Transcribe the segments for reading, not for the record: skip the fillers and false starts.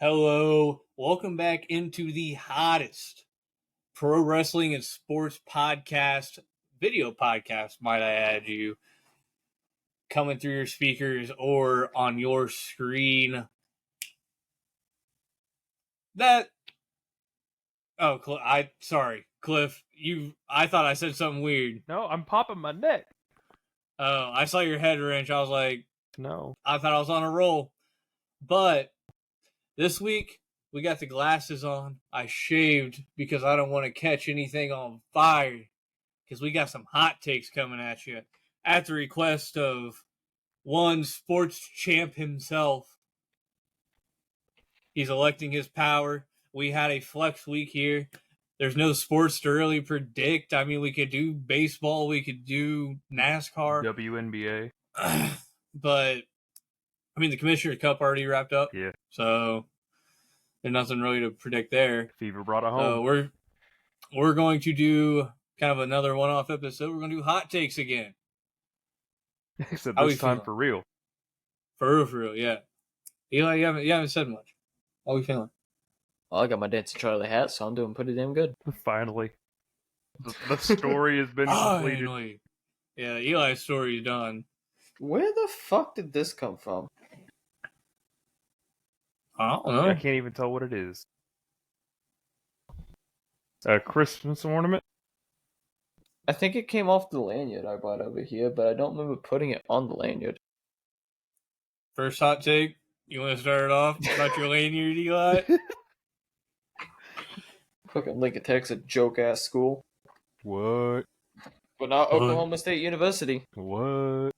Hello, welcome back into the hottest pro wrestling and sports podcast, video podcast, might I add you, coming through your speakers or on your screen. Cliff, I thought I said something weird. No, I'm popping my neck. Oh, I saw your head wrench. I was like, No. I thought I was on a roll. But this week, we got the glasses on. I shaved because I don't want to catch anything on fire. Because we got some hot takes coming at you. At the request of one sports champ himself. He's electing his power. We had a flex week here. There's no sports to really predict. I mean, we could do baseball. We could do NASCAR. WNBA. But, I mean, the Commissioner's Cup already wrapped up. Yeah. So, there's nothing really to predict there. Fever brought it home. So, we're going to do kind of another one-off episode. We're going to do hot takes again. Except this time for real. For real, yeah. Eli, you haven't said much. How are we feeling? Well, I got my Dancing Charlie hat, so I'm doing pretty damn good. Finally. The story has been completed. Finally. Yeah, Eli's story is done. Where the fuck did this come from? I don't know. I can't even tell what it is. A Christmas ornament? I think it came off the lanyard I brought over here, but I don't remember putting it on the lanyard. First hot take. You want to start it off about your lanyard, Eli? Fucking Lincoln Tech's a joke-ass school. What? But not Oklahoma State University. What?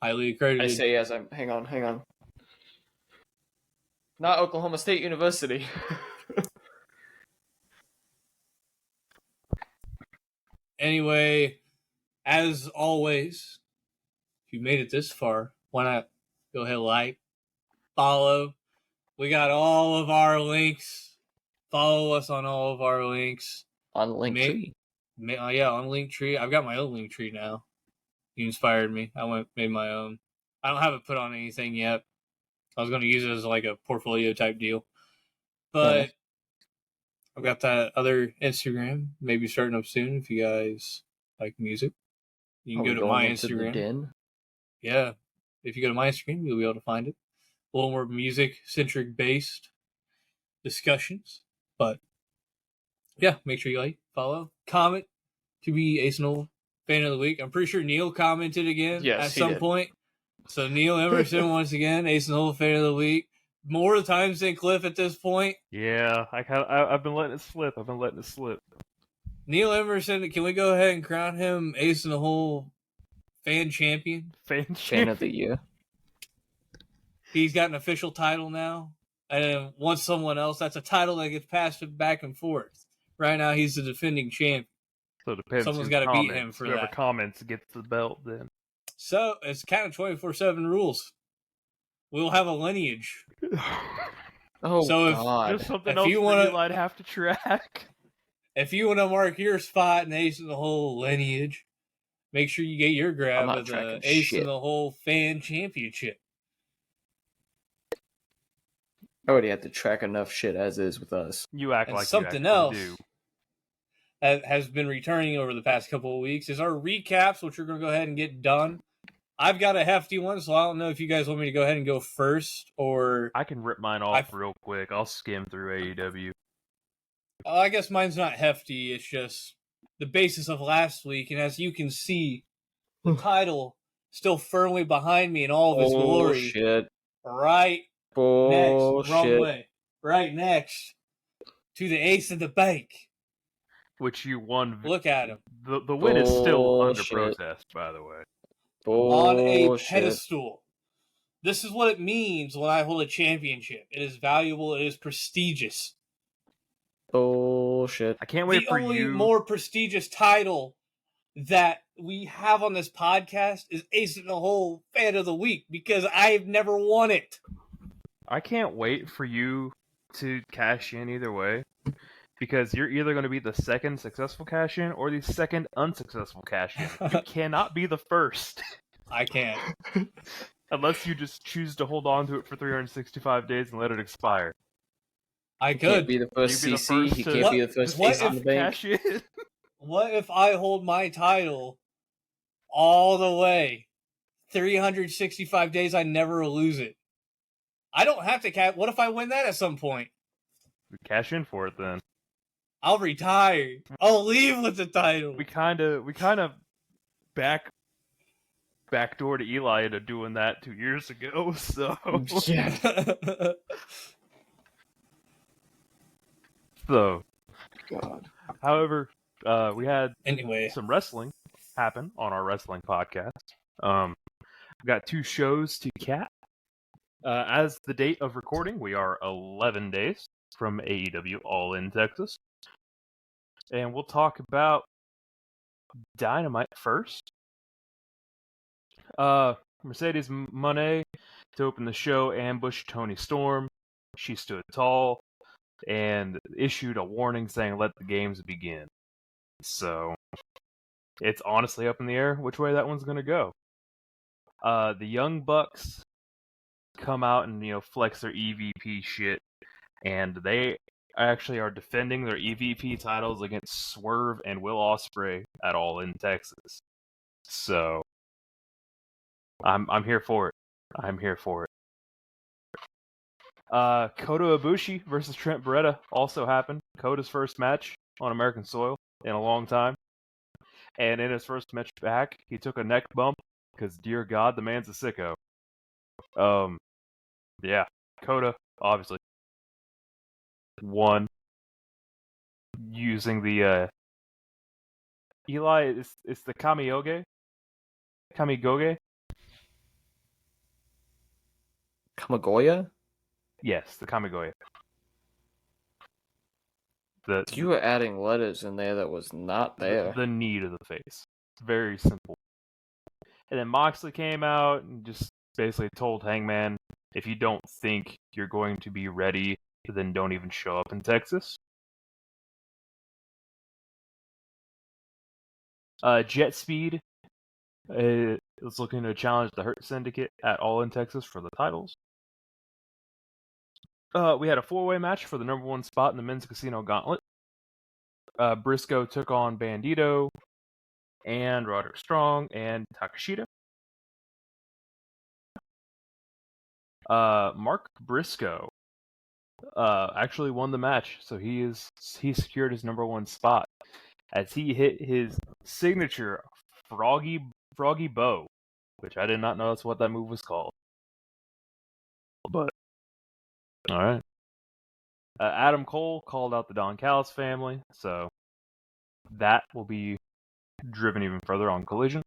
Highly accredited. I say as I'm... Hang on. Not Oklahoma State University. Anyway, as always, if you made it this far, why not go ahead, like, follow. We got all of our links. Follow us on all of our links. On Linktree. Yeah, on Linktree. I've got my own Linktree now. You inspired me. I made my own. I don't have it put on anything yet. I was going to use it as like a portfolio type deal. But I've got that other Instagram, maybe starting up soon if you guys like music. You can go to my Instagram. Yeah. If you go to my Instagram, you'll be able to find it. A little more music-centric based discussions. But, yeah, make sure you like, follow, comment to be Ace Noel Fan of the Week. I'm pretty sure Neil commented again at some point. So, Neil Emerson, once again, Ace Noel Fan of the Week. More times than Cliff at this point. Yeah, I've been letting it slip. Neil Emerson, can we go ahead and crown him Ace in the Hole Fan Champion? Fan of the Year. He's got an official title now. And once someone else, that's a title that gets passed back and forth. Right now, he's the defending champion. So it depends. Someone's got to beat him for Whoever that. comments gets the belt then. So, it's kind of 24/7 rules. We'll have a lineage. Oh, so God. There's something else I'd have to track. If you want to mark your spot in the Ace in the Hole lineage, make sure you get your grab of the Ace in the Hole Fan Championship. I already have to track enough shit as is with us. You act and like something you else do. that has been returning over the past couple of weeks is our recaps, which we're going to go ahead and get done. I've got a hefty one, so I don't know if you guys want me to go ahead and go first, or I can rip mine off real quick. I'll skim through AEW. I guess mine's not hefty. It's just the basis of last week, and as you can see, the title still firmly behind me in all of its glory. Shit. Right next, wrong way. Right next to the Ace of the Bank, which you won. Look at him. The win is still under protest, by the way. On a pedestal. This is what it means when I hold a championship. It is valuable. It is prestigious. Bullshit. I can't wait for you. The only more prestigious title that we have on this podcast is Ace in the Hole Fan of the Week because I've never won it. I can't wait for you to cash in either way because you're either going to be the second successful cash in or the second unsuccessful cash in. You cannot be the first. I can't. Unless you just choose to hold on to it for 365 days and let it expire. I He can't be could. the first You'd be the CC. first He to- can't be the first What ace in if- the bank. Cash in. What if I hold my title all the way 365 days? I never lose it. I don't have to cap. What if I win that at some point? Cash in for it then. I'll retire. I'll leave with the title. We kind of backdoor to Eli into doing that 2 years ago. So Yeah. so. God. However, we had Anyway, some wrestling happen on our wrestling podcast. We got 2 shows to cap. As the date of recording, we are 11 days from AEW All In Texas. And we'll talk about Dynamite first. Mercedes Moné, to open the show, ambushed Toni Storm. She stood tall and issued a warning saying, "Let the games begin." So, it's honestly up in the air which way that one's going to go. The Young Bucks come out and flex their EVP shit, and they actually are defending their EVP titles against Swerve and Will Ospreay at All In Texas. So I'm here for it. I'm here for it. Kota Ibushi versus Trent Beretta also happened. Kota's first match on American soil in a long time. And in his first match back, he took a neck bump because, dear God, the man's a sicko. Yeah, Kota obviously won using the Eli. It's the Kamigoge. Kamigoya? Yes, the Kamigoye. You were adding letters in there that was not there. The knee to the face. Very simple. And then Moxley came out and just basically told Hangman, if you don't think you're going to be ready, then don't even show up in Texas. Jet Speed is looking to challenge the Hurt Syndicate at All In Texas for the titles. We had a 4-way match for the number 1 spot in the Men's Casino Gauntlet. Briscoe took on Bandito and Roderick Strong and Takashita. Mark Briscoe actually won the match, so he secured his number 1 spot as he hit his signature froggy bow, which I did not know that's what that move was called. But all right. Adam Cole called out the Don Callis family, so that will be driven even further on Collision.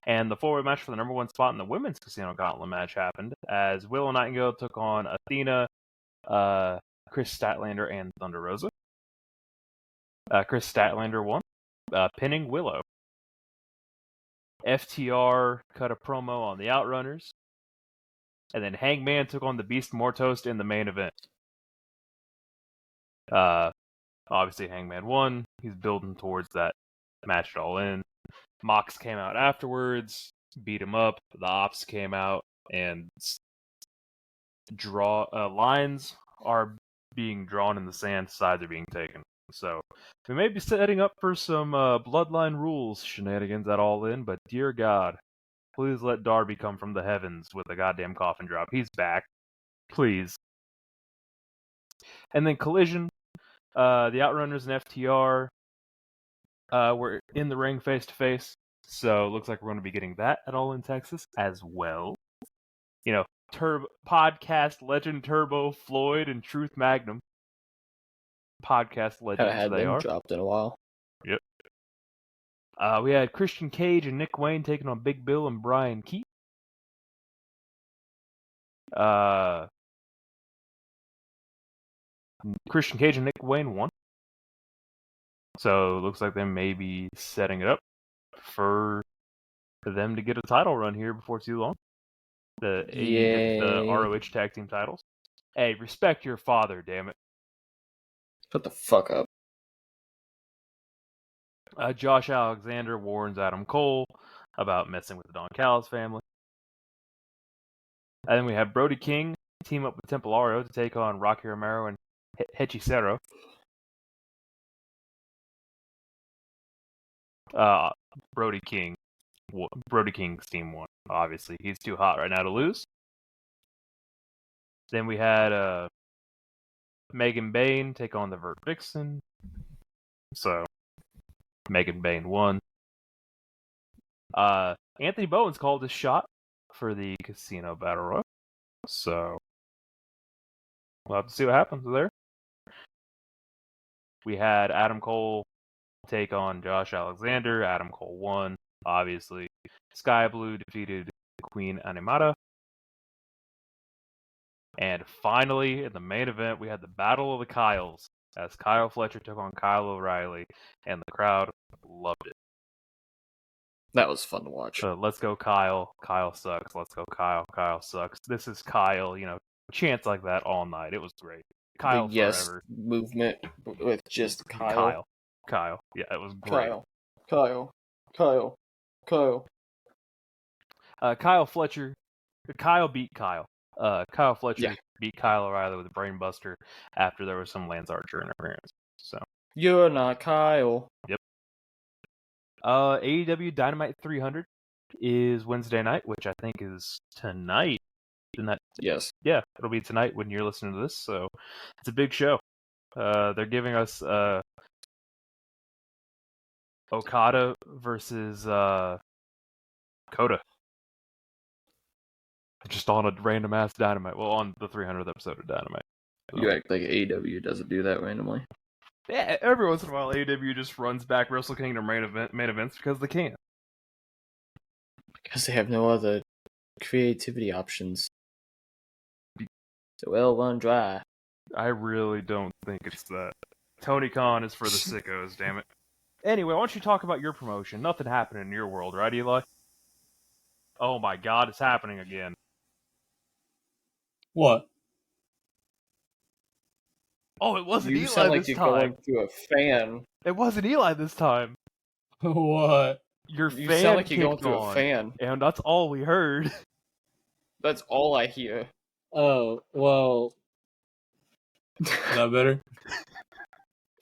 And the 4-way match for the number 1 spot in the Women's Casino Gauntlet match happened as Willow Nightingale took on Athena, Chris Statlander, and Thunder Rosa. Chris Statlander won, pinning Willow. FTR cut a promo on the Outrunners. And then Hangman took on the Beast Mortos in the main event. Obviously Hangman won. He's building towards that match at All In. Mox came out afterwards, beat him up. The Ops came out, and lines are being drawn in the sand, sides are being taken. So we may be setting up for some Bloodline Rules shenanigans at All In, but dear God, please let Darby come from the heavens with a goddamn coffin drop. He's back. Please. And then Collision, the Outrunners and FTR were in the ring face to face. So it looks like we're going to be getting that at All In Texas as well. Podcast legend Turbo, Floyd, and Truth Magnum. Podcast legends Haven't had they them are. dropped in a while. Yep. We had Christian Cage and Nick Wayne taking on Big Bill and Brian Keith. Christian Cage and Nick Wayne won. So it looks like they may be setting it up for them to get a title run here before too long. The ROH tag team titles. Hey, respect your father, damn it. Shut the fuck up. Josh Alexander warns Adam Cole about messing with the Don Callis family. And then we have Brody King team up with Templario to take on Rocky Romero and Hechicero. Brody King's team won. Obviously, he's too hot right now to lose. Then we had Megan Bain take on the Vert Vixen. So Megan Bain won. Anthony Bowens called his shot for the Casino Battle Royal. So we'll have to see what happens there. We had Adam Cole take on Josh Alexander. Adam Cole won, obviously. Sky Blue defeated Queen Animata. And finally, in the main event, we had the Battle of the Kyles, as Kyle Fletcher took on Kyle O'Reilly, and the crowd loved it. That was fun to watch. Let's go Kyle. Kyle sucks. Let's go Kyle. Kyle sucks. This is Kyle. Chants like that all night. It was great. Kyle the yes forever. movement with just Kyle. Kyle. Yeah, it was great. Kyle. Kyle Fletcher. Kyle beat Kyle. Kyle Fletcher beat Kyle O'Reilly with a brainbuster after there was some Lance Archer interference. So you're not Kyle. Yep. AEW Dynamite 300 is Wednesday night, which I think is tonight. Isn't that? Yes. Yeah, it'll be tonight when you're listening to this. So it's a big show. They're giving us Okada versus Kota. Just on a random ass Dynamite. Well, on the 300th episode of Dynamite. So. You act like AEW doesn't do that randomly. Yeah, every once in a while AEW just runs back Wrestle Kingdom main events because they can. Because they have no other creativity options. So well run dry. I really don't think it's that. Tony Khan is for the sickos, damn it. Anyway, why don't you talk about your promotion? Nothing happened in your world, right, Eli? Oh my god, it's happening again. What? Oh, it wasn't you Eli sound like this you're time. going through a fan. It wasn't Eli this time. What? Your You fan sound like you're going kicked through on, a fan. and that's all we heard. That's all I hear. Oh, well. Is that better?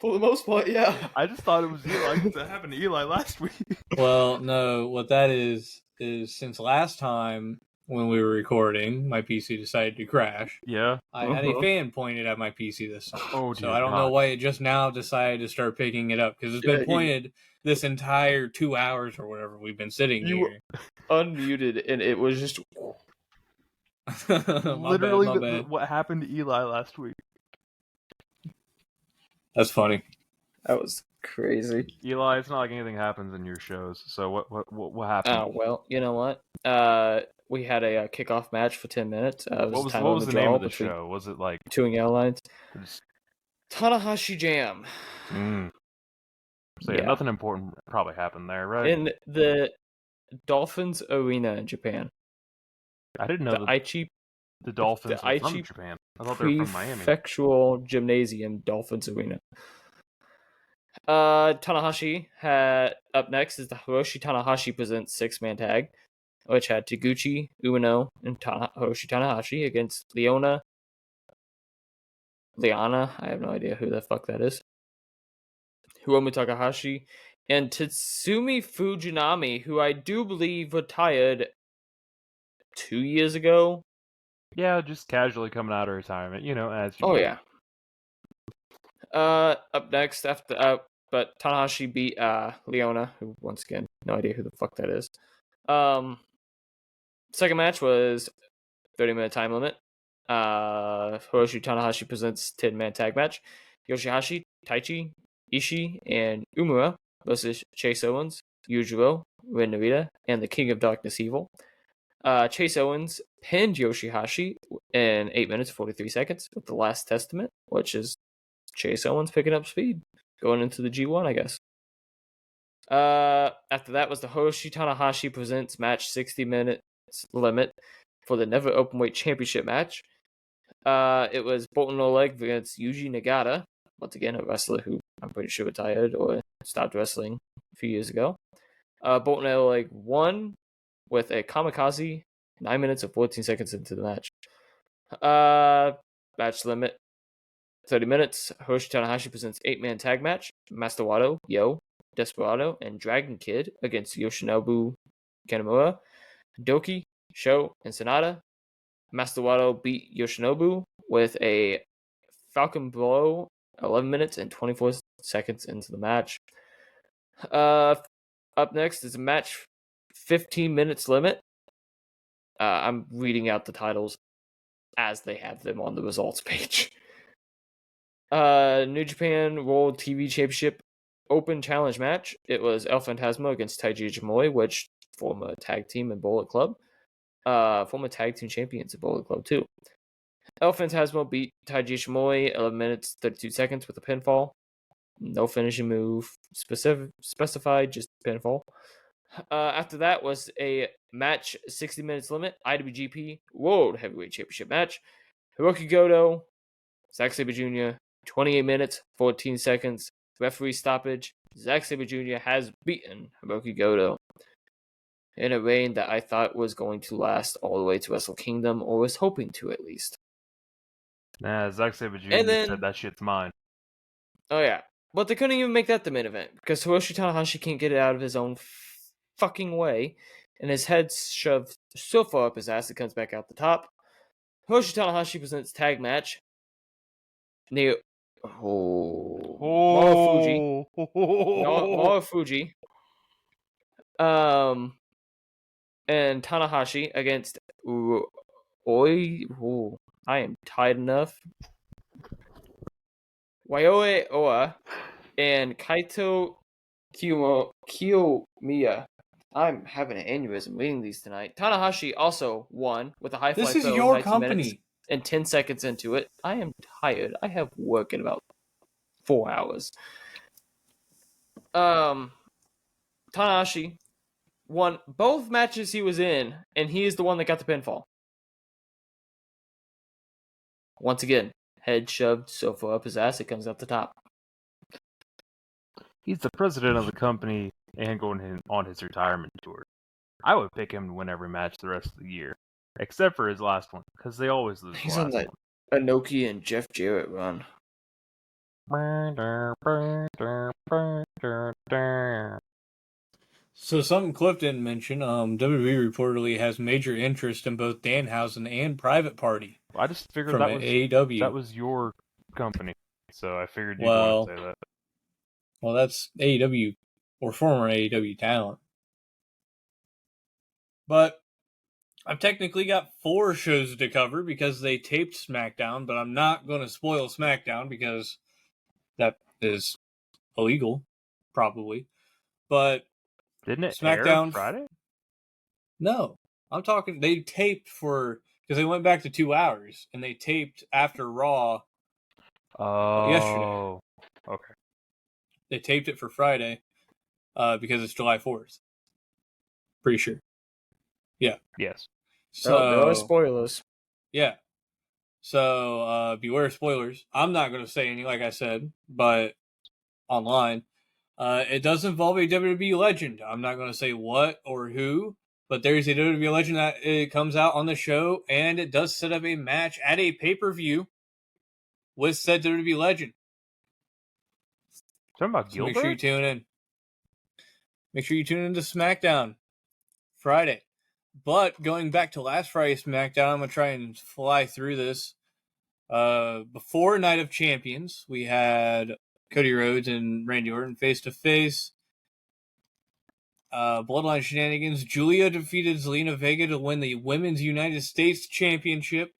For the most part, yeah. I just thought it was Eli because it happened to Eli last week. Well, no. What that is since last time when we were recording, my PC decided to crash. Yeah. I had a fan pointed at my PC this time. Oh, so I don't know why it just now decided to start picking it up, because it's been pointed this entire 2 hours or whatever we've been sitting here. Unmuted, and it was just... Literally my bad. What happened to Eli last week. That's funny. That was crazy. Eli, it's not like anything happens in your shows. So what happened? Oh, well, you know what? We had a kickoff match for 10 minutes. What was the name of the show? Was it like Touring Airlines? Tanahashi Jam. So yeah, nothing important probably happened there, right? In the Dolphins Arena in Japan. I didn't know the Dolphins were from Japan. I thought they were from Miami. Prefectural Gymnasium, Dolphins Arena. Tanahashi had up next is the Hiroshi Tanahashi presents 6-man tag, which had Taguchi, Umino, and Hiroshi Tanahashi against Liana. I have no idea who the fuck that is. Hiromu Takahashi and Tatsumi Fujinami, who I do believe retired 2 years ago. Yeah, just casually coming out of retirement, as you do. Yeah. Up next but Tanahashi beat Liana, who once again, no idea who the fuck that is. Second match was 30-minute time limit. Hiroshi Tanahashi presents 10-man tag match. Yoshihashi, Taichi, Ishii, and Umura versus Chase Owens, Yujiro, Ren Narita, and the King of Darkness Evil. Chase Owens pinned Yoshihashi in 8 minutes 43 seconds with the Last Testament, which is Chase Owens picking up speed going into the G1, I guess. After that was the Hiroshi Tanahashi presents match 60 minutes limit for the Never Openweight Championship match. It was Bolton Oleg against Yuji Nagata, once again a wrestler who I'm pretty sure retired or stopped wrestling a few years ago. Bolton Oleg won with a kamikaze 9 minutes and 14 seconds into the match. Match limit 30 minutes. Hiroshi Tanahashi presents 8-man tag match. Master Wato, Yo, Desperado, and Dragon Kid against Yoshinobu Kanemura, Doki, Sho, and Sonata. Master Wato beat Yoshinobu with a Falcon Blow 11 minutes and 24 seconds into the match. Up next is a match 15 minutes limit. I'm reading out the titles as they have them on the results page. New Japan World TV Championship Open Challenge match. It was El Phantasmo against Taiji Ishimori, which former tag team in Bullet Club. Former tag team champions in Bullet Club too. El Phantasmo beat Taiji Ishimori 11 minutes 32 seconds with a pinfall. No finishing move specified, just pinfall. After that was a match 60 minutes limit, IWGP World Heavyweight Championship match. Hiroki Goto, Zack Sabre Jr., 28 minutes, 14 seconds. Referee stoppage. Zack Sabre Jr. has beaten Hiroki Goto in a reign that I thought was going to last all the way to Wrestle Kingdom, or was hoping to at least. Nah, Zack Sabre Jr. And then- said that shit's mine. Oh yeah, but they couldn't even make that the main event because Hiroshi Tanahashi can't get it out of his own fucking way, and his head's shoved so far up his ass it comes back out the top. Hiroshi Tanahashi presents tag match. Marufuji. Marufuji. And Tanahashi against I am tired enough. Waioi Oa and Kaito Kiyomiya. I'm having an aneurysm reading these tonight. Tanahashi also won with a high fly This is throw your 19 minutes company. and 10 seconds into it. I am tired. I have work in about 4 hours. Tanahashi won both matches he was in, and he is the one that got the pinfall. Once again, head shoved so far up his ass it comes out the top. He's the president of the company and going on his retirement tour. I would pick him to win every match the rest of the year, except for his last one, because they always lose He's the on last that Inoki and Jeff Jarrett run. one. So something Cliff didn't mention, WWE reportedly has major interest in both Danhausen and Private Party I just figured from that was AEW. that was your company, so I figured you'd Well- want to say that. Well, that's AEW or former AEW talent. But I've technically got 4 shows to cover because they taped SmackDown, but I'm not going to spoil SmackDown because that is illegal, probably. But Didn't it air SmackDown Friday? no, I'm talking. They taped because they went back to 2 hours and they taped after Raw. Oh, okay. They taped it for Friday because it's July 4th. Pretty sure. Yes. So there are spoilers. yeah. So beware spoilers. I'm not going to say any, like I said, but online. It does involve a WWE legend. I'm not going to say what or who, but there's a WWE legend that it comes out on the show, and it does set up a match at a pay-per-view with said WWE legend. Talking about So make sure you Gilbert? tune in. Make sure you tune into SmackDown Friday. But going back to last Friday's SmackDown, I'm going to try and fly through this. Before Night of Champions, we had Cody Rhodes and Randy Orton face-to-face. Bloodline shenanigans. Julia defeated Zelina Vega to win the Women's United States Championship.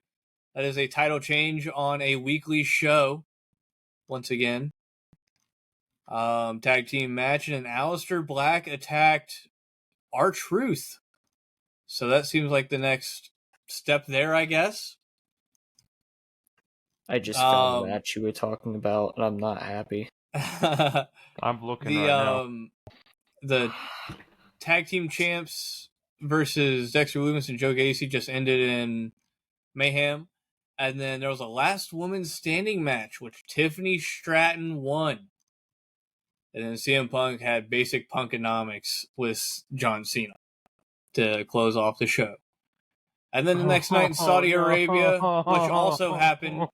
That is a title change on a weekly show. Once again. Tag team match, and Aleister Black attacked R-Truth. So that seems like the next step there, I guess. I just found the match you were talking about, and I'm not happy. I'm looking right now. The tag team champs versus Dexter Lumis and Joe Gacy just ended in Mayhem. And then there was a last woman standing match, which Tiffany Stratton won. And then CM Punk had basic punkonomics with John Cena to close off the show. And then the next night in Saudi Arabia, which also happened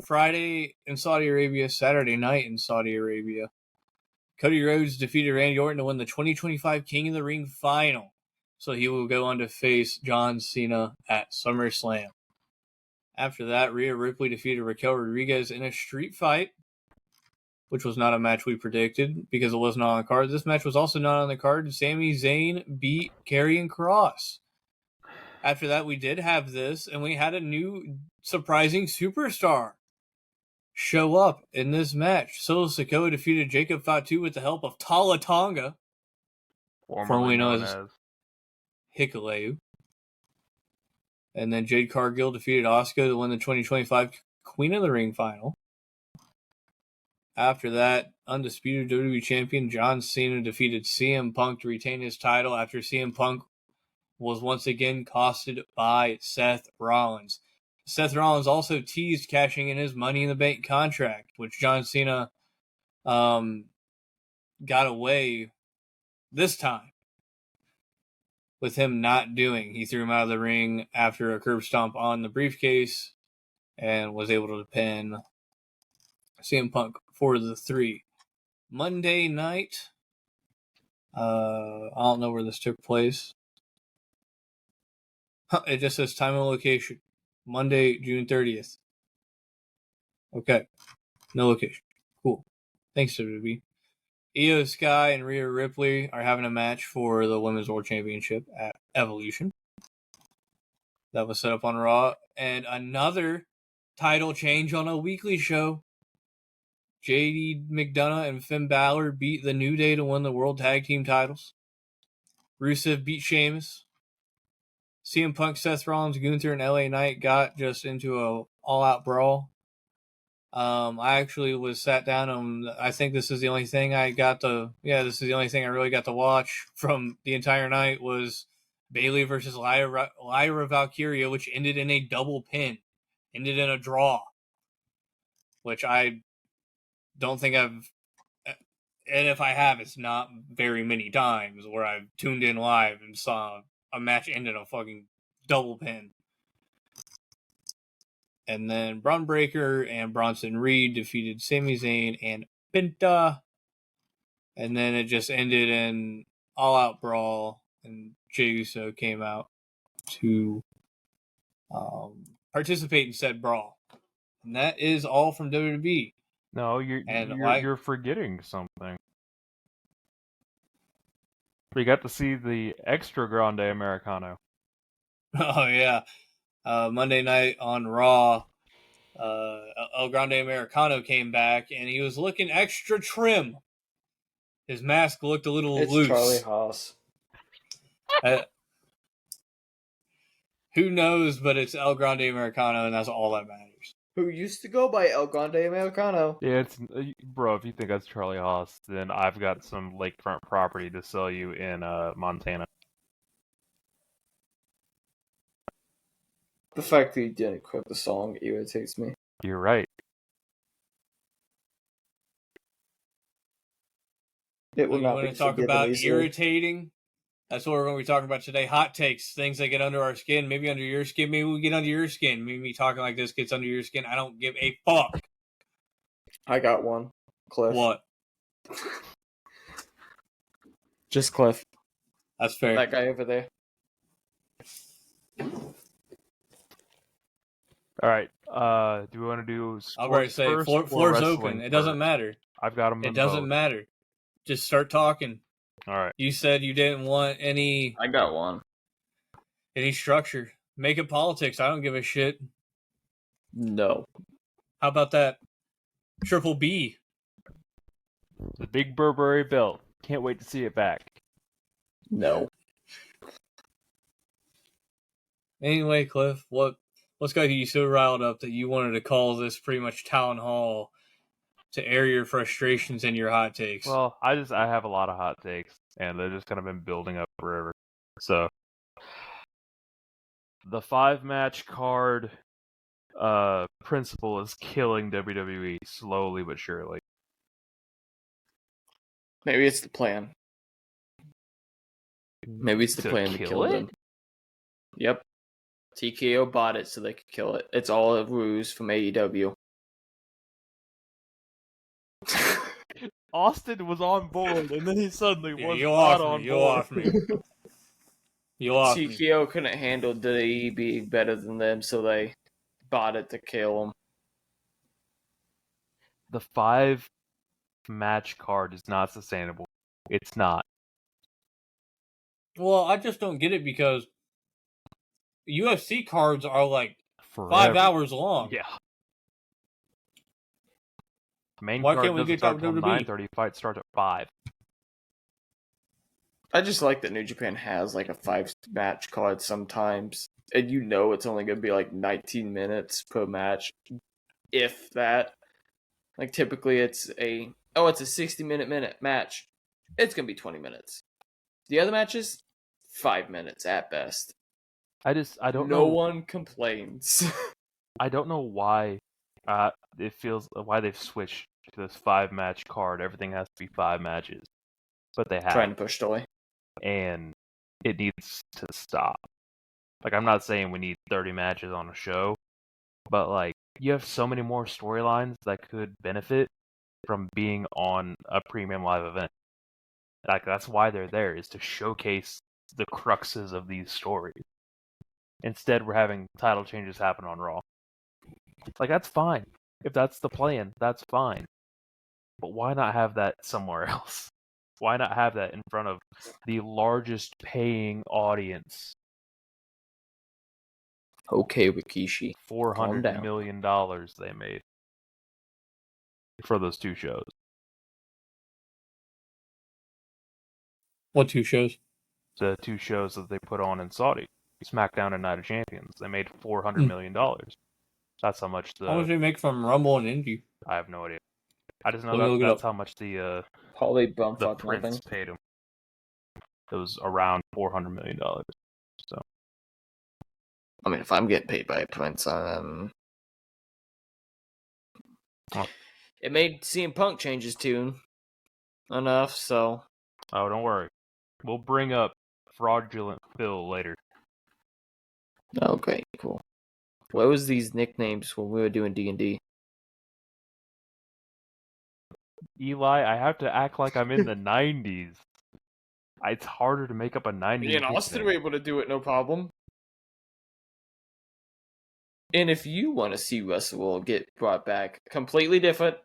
Friday in Saudi Arabia, Saturday night in Saudi Arabia, Cody Rhodes defeated Randy Orton to win the 2025 King of the Ring final. So he will go on to face John Cena at SummerSlam. After that, Rhea Ripley defeated Raquel Rodriguez in a street fight, which was not a match we predicted because it was not on the card. This match was also not on the card. Sami Zayn beat Karrion Kross. After that, we did have this, and we had a new surprising superstar show up in this match. Solo Sikoa defeated Jacob Fatu with the help of Tala Tonga, formerly known as Hikuleo. And then Jade Cargill defeated Asuka to win the 2025 Queen of the Ring final. After that, undisputed WWE Champion John Cena defeated CM Punk to retain his title after CM Punk was once again costed by Seth Rollins. Seth Rollins also teased cashing in his Money in the Bank contract, which John Cena got away this time with him not doing. He threw him out of the ring after a curb stomp on the briefcase and was able to pin CM Punk for the 3. Monday night, I don't know where this took place. It just says time and location. Monday, June 30th. Okay. No location. Cool. Thanks, WWE. Io Sky and Rhea Ripley are having a match for the Women's World Championship at Evolution. That was set up on Raw. And another title change on a weekly show. JD McDonough and Finn Balor beat the New Day to win the World Tag Team titles. Rusev beat Sheamus. CM Punk, Seth Rollins, Gunther, and LA Knight got just into a all-out brawl. I actually was sat down and I think this is the only thing I really got to watch from the entire night was Bayley versus Lyra Valkyria, which ended in a double pin. Ended in a draw. Which I don't think and if I have, it's not very many times where I've tuned in live and saw a match end in a fucking double pin. And then Braun Breaker and Bronson Reed defeated Sami Zayn and Penta. And then it just ended in all-out brawl, and Jey Uso came out to participate in said brawl. And that is all from WWE. No, you're forgetting something. We got to see the extra Grande Americano. Oh, yeah. Monday night on Raw, El Grande Americano came back, and he was looking extra trim. His mask looked a little loose. It's Charlie Haas. Who knows, but it's El Grande Americano, and that's all that matters. Who used to go by El Grande Americano. Yeah, it's bro. If you think that's Charlie Haas, then I've got some lakefront property to sell you in Montana. The fact that he didn't quit the song irritates me. You're right. It will You not want be to talk forgiven about easily. irritating? That's what we're going to be talking about today. Hot takes, things that get under our skin, maybe under your skin, maybe we get under your skin. Maybe me talking like this gets under your skin. I don't give a fuck. I got one. Cliff. What? Just Cliff. That's fair. That guy over there. All right. Do we want to do sports I'll already say first or floor's wrestling open. It doesn't first? matter. I've got them. It doesn't matter. Just start talking. All right. You said you didn't want any I got one. structure. Make it politics. I don't give a shit. No. How about that? Triple B. The Big Burberry belt. Can't wait to see it back. No. Anyway, Cliff, what's got you so riled up that you wanted to call this pretty much town hall to air your frustrations and your hot takes? Well, I have a lot of hot takes, and they've just kind of been building up forever. So, the 5-match card principle is killing WWE slowly but surely. Maybe it's the plan. Maybe it's the plan to kill them. Yep. TKO bought it so they could kill it. It's all a ruse from AEW. Austin was on board, and then he suddenly Yeah, was you not off me. on You board. off me. You off me. TKO couldn't handle DE being better than them, so they bought it to kill him. The 5-match card is not sustainable. It's not. Well, I just don't get it because UFC cards are like Forever. 5 hours long. Yeah. Main Why card can't we doesn't get start till WWE? 9:30. Fights start at 5. I just like that New Japan has like a 5-match card sometimes, and you know it's only going to be like 19 minutes per match, if that. Like typically it's a 60-minute match. It's going to be 20 minutes. The other matches, 5 minutes at best. I don't No know. one complains. I don't know why. It feels why they've switched to this 5-match card. Everything has to be 5 matches, but they have, Trying to push Dolly. and it needs to stop. Like, I'm not saying we need 30 matches on a show, but like, you have so many more storylines that could benefit from being on a premium live event. Like, that's why they're there, is to showcase the cruxes of these stories. Instead, we're having title changes happen on Raw. Like, that's fine. If that's the plan, that's fine. But why not have that somewhere else? Why not have that in front of the largest paying audience? Okay, Rikishi. $400 down. million they made for those 2 shows. What 2 shows? The 2 shows that they put on in Saudi, SmackDown and Night of Champions. They made $400 million. That's how much How much do they make from Rumble and Indie? I have no idea. I just know Let me look it that's up. how much the Probably bumfuck Prince nothing. paid him. It was around $400 million. So I mean, if I'm getting paid by Prince, it made CM Punk change his tune enough, so oh, don't worry, we'll bring up Fraudulent Phil later. okay, cool. What was these nicknames when we were doing D&D? Eli, I have to act like I'm in the 90s. It's harder to make up a 90s. Me and Austin were able to do it, no problem. And if you want to see Westworld get brought back, completely different,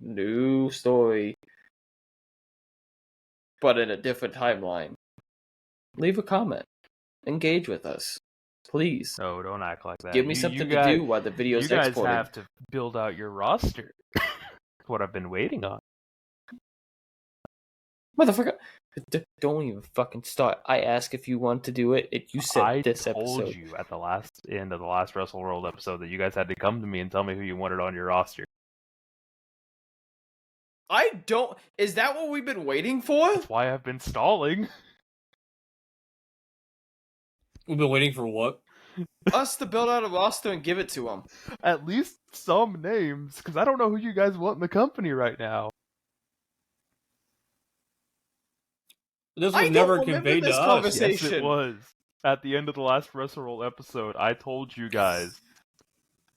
new story, but in a different timeline, leave a comment. Engage with us. Please. No, don't act like that. Give me something to do while the video's You guys exported. have to build out your roster. That's what I've been waiting on. Motherfucker, don't even fucking start. I asked if you want to do it, and you said this I told episode. you at the end of the last Wrestle World episode that you guys had to come to me and tell me who you wanted on your roster. I don't. Is that what we've been waiting for? That's why I've been stalling. We've been waiting for what? Us to build out a roster and give it to them. At least some names, because I don't know who you guys want in the company right now. This I was don't never remember conveyed to this us. conversation. Yes, it was. At the end of the last Wrestle World episode, I told you guys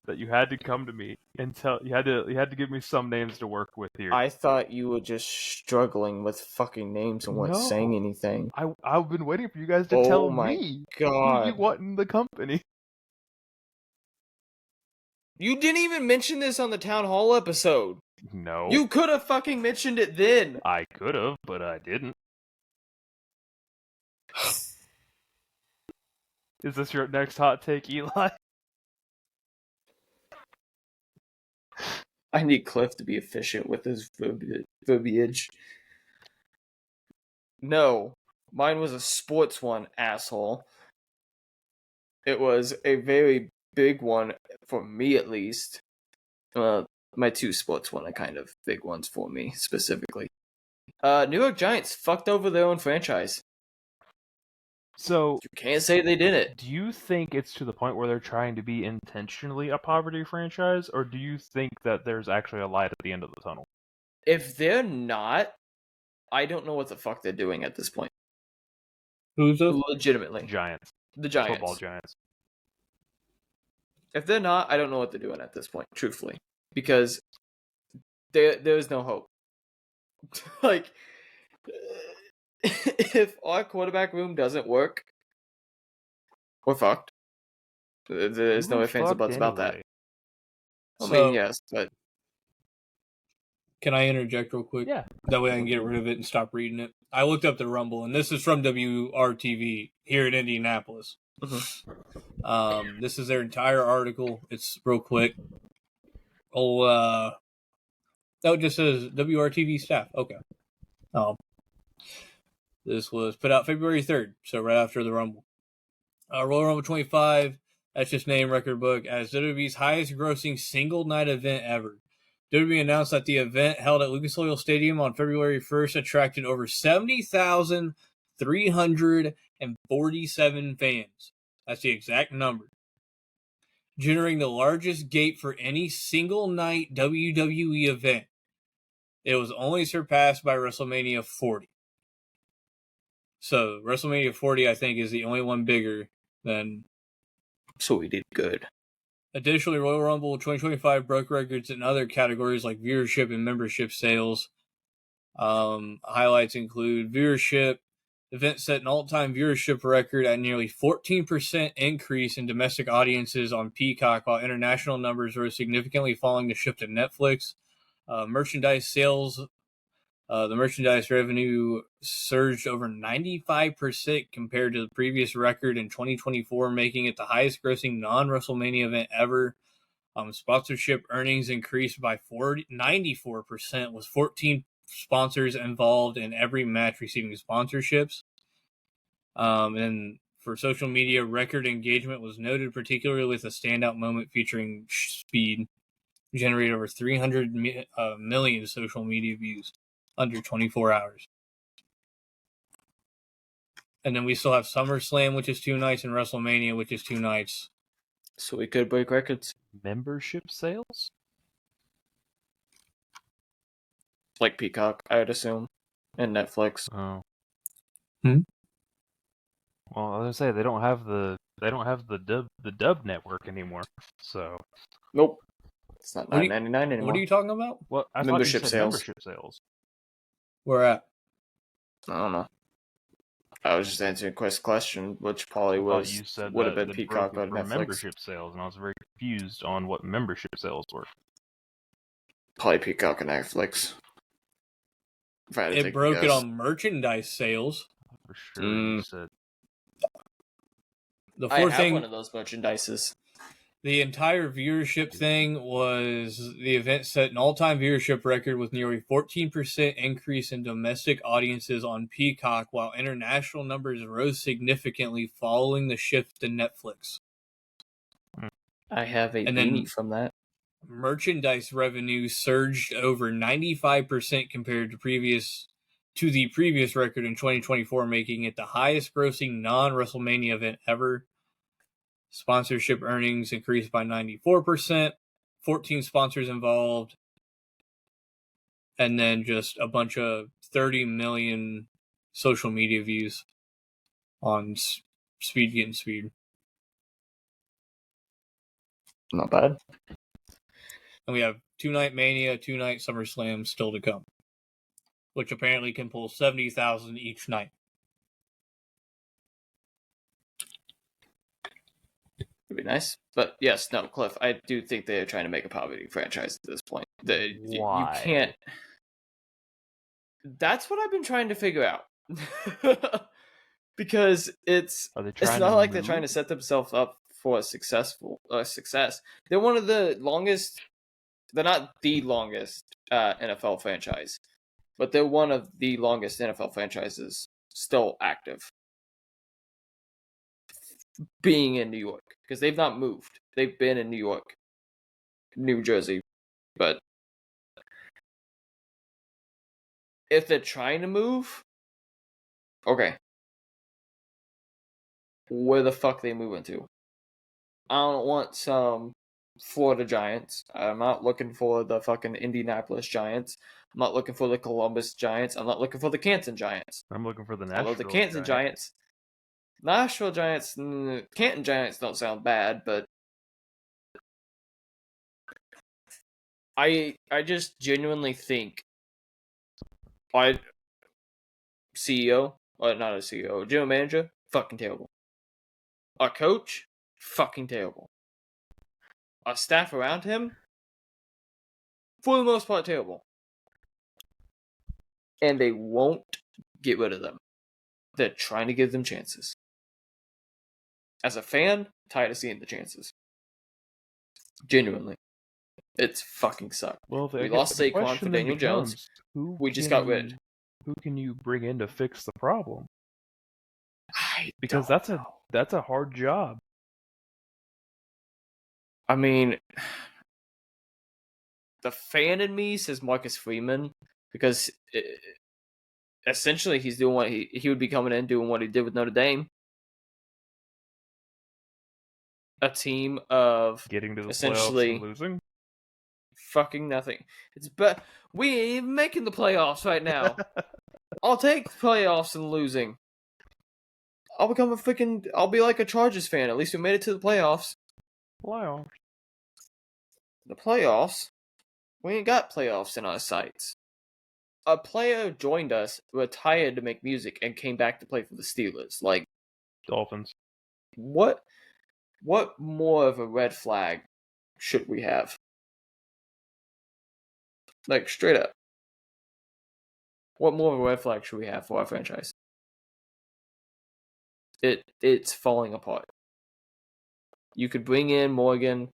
that you had to come to me and you had to give me some names to work with here. I thought you were just struggling with fucking names and weren't No. saying anything. I've been waiting for you guys to Oh tell my me God. who you want in the company. You didn't even mention this on the Town Hall episode. No. You could have fucking mentioned it then. I could have, but I didn't. Is this your next hot take, Eli? I need Cliff to be efficient with his verbiage. No, mine was a sports one, asshole. It was a very big one, for me at least. My 2 sports one are kind of big ones for me, specifically. New York Giants fucked over their own franchise. So, You can't say they didn't. do you think it's to the point where they're trying to be intentionally a poverty franchise, or do you think that there's actually a light at the end of the tunnel? If they're not, I don't know what the fuck they're doing at this point. Who's this? Legitimately. Giants. The Giants. Football Giants. If they're not, I don't know what they're doing at this point, truthfully, because there's no hope. Like, if our quarterback room doesn't work, we're fucked. There's no ifs, ands, or buts about that. I mean, yes, but can I interject real quick? Yeah. That way I can get rid of it and stop reading it. I looked up the Rumble, and this is from WRTV here in Indianapolis. Mhm. This is their entire article. It's real quick. It just says WRTV staff. Okay. This was put out February 3rd, so right after the Rumble. Royal Rumble 25, that's just name record book, as WWE's highest grossing single night event ever. WWE announced that the event held at Lucas Oil Stadium on February 1st attracted over 70,347 fans. That's the exact number. Generating the largest gate for any single night WWE event. It was only surpassed by WrestleMania 40. So WrestleMania 40, I think, is the only one bigger than. So we did good. Additionally, Royal Rumble 2025 broke records in other categories like viewership and membership sales. Highlights include viewership. The event set an all-time viewership record at nearly 14% increase in domestic audiences on Peacock, while international numbers rose significantly following the shift to Netflix. Merchandise sales. The merchandise revenue surged over 95% compared to the previous record in 2024, making it the highest grossing non-WrestleMania event ever. Sponsorship earnings increased by 94%, with 14 sponsors involved in every match receiving sponsorships. And for social media, record engagement was noted, particularly with a standout moment featuring Speed, generated over 300 million social media views under 24 hours. And then we still have SummerSlam, which is 2 nights, and WrestleMania, which is 2 nights. So we could break records. Membership sales? Like Peacock, I would assume, and Netflix. Oh. Hmm? Well, I was gonna say they don't have the dub network anymore. So Nope. It's not What do you- $9.99 anymore. What are you talking about? what? I Membership thought you said sales. membership sales. Where at? I don't know. I was just answering Quest's question, which probably I thought was you said would have that been they Peacock broke or it for Netflix. membership sales, and I was very confused on what membership sales were. Probably Peacock and Netflix. If I had to take It a broke it guess. on merchandise sales. For sure, you said The I fourth have thing, one of those merchandises. the entire viewership thing was the event set an all-time viewership record with nearly 14% increase in domestic audiences on Peacock, while international numbers rose significantly following the shift to Netflix. I have a And then- beanie from that. Merchandise revenue surged over 95% compared to the previous record in 2024, making it the highest grossing non-WrestleMania event ever. Sponsorship earnings increased by 94%, 14 sponsors involved, and then just a bunch of 30 million social media views on Speed Getting Speed. Not bad. And we have 2-night Mania, 2-night SummerSlam still to come, which apparently can pull 70,000 each night. It'd be nice. But yes, no, Cliff, I do think they're trying to make a poverty franchise at this point. Why? You can't. That's what I've been trying to figure out. Because it's not like they're trying to set themselves up for a success. They're one of the longest. They're not the longest NFL franchise, but they're one of the longest NFL franchises still active. Being in New York, because they've not moved. They've been in New York, New Jersey, but if they're trying to move, okay. Where the fuck they moving to? I don't want some Florida Giants. I'm not looking for the fucking Indianapolis Giants. I'm not looking for the Columbus Giants. I'm not looking for the Canton Giants. I'm looking for the Nashville. Although the Canton Giants, Nashville Giants, Canton Giants don't sound bad, but I just genuinely think I CEO, or not a CEO, general manager, fucking terrible. Our coach, fucking terrible. Our staff around him, for the most part, terrible. And they won't get rid of them. They're trying to give them chances. As a fan, tired of seeing the chances. Genuinely. It's fucking sucked. Well, We lost the Saquon for question then Daniel Jones. becomes, who We just can got rid. Who can you bring in to fix the problem? Because don't that's a hard job. I mean, the fan in me says Marcus Freeman because essentially he's doing what he would be coming in doing what he did with Notre Dame. A team of Getting to the essentially playoffs and losing. fucking nothing. We ain't even making the playoffs right now. I'll take playoffs and losing. I'll be like a Chargers fan. At least we made it to the playoffs. Playoffs. The playoffs? We ain't got playoffs in our sights. A player joined us, retired to make music, and came back to play for the Steelers. Like, Dolphins. what more of a red flag should we have? Like, straight up. What more of a red flag should we have for our franchise? It's falling apart. You could bring in Morgan.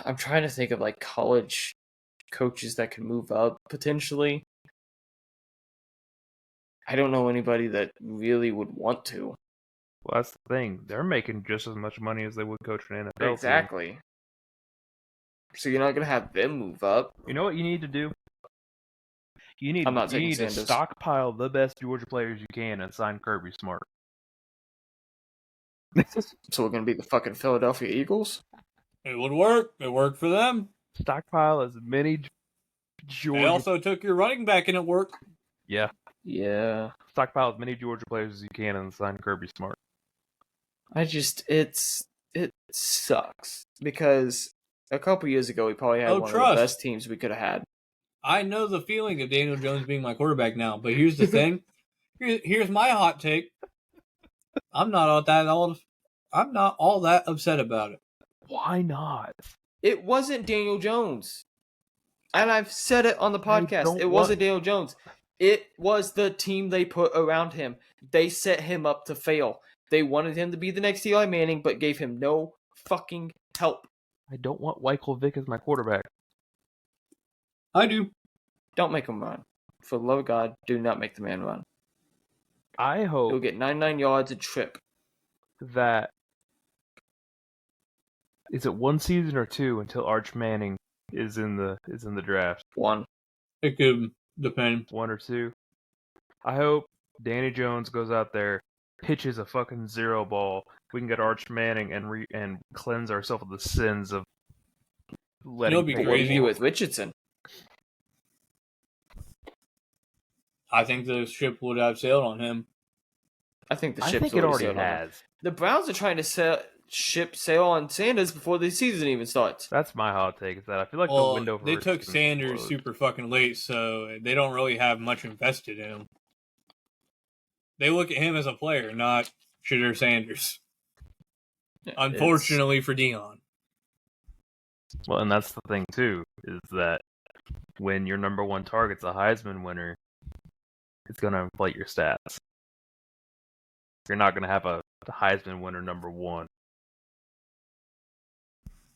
I'm trying to think of like college coaches that could move up potentially. I don't know anybody that really would want to. Well, that's the thing. They're making just as much money as they would coach an NFL team. Exactly. So you're not gonna have them move up. You know what you need to do? You need to Sanders. stockpile the best Georgia players you can and sign Kirby Smart. So we're gonna be the fucking Philadelphia Eagles? It would work. It worked for them. Stockpile as many Georgia. They also took your running back and it worked. Yeah. Yeah. Stockpile as many Georgia players as you can and sign Kirby Smart. It sucks because a couple years ago we probably had one of the best teams we could have had. I know the feeling of Daniel Jones being my quarterback now, but here's the thing. Here's my hot take. I'm not all that upset about it. Why not? It wasn't Daniel Jones. And I've said it on the podcast. It wasn't Daniel Jones. It was the team they put around him. They set him up to fail. They wanted him to be the next Eli Manning, but gave him no fucking help. I don't want Michael Vick as my quarterback. I do. Don't make him run. For the love of God, do not make the man run. I hope he'll get 99 yards a trip. That is it 1 season or 2 until Arch Manning is in the draft? 1. It could depend. 1 or 2. I hope Danny Jones goes out there, pitches a fucking zero ball. We can get Arch Manning and cleanse ourselves of the sins of letting. It'll be But what do you crazy do with Richardson? I think the ship would have sailed on him. I think the I ship's think it already sailed on him. has. The Browns are trying to sail on Sanders before the season even starts. That's my hot take. Is that I feel like the window for they took Richardson Sanders closed. super fucking late, so they don't really have much invested in him. They look at him as a player, not Shedeur Sanders. Unfortunately for Dion. Well, and that's the thing too, is that when your number one target's a Heisman winner, it's going to inflate your stats. You're not going to have a Heisman winner number 1.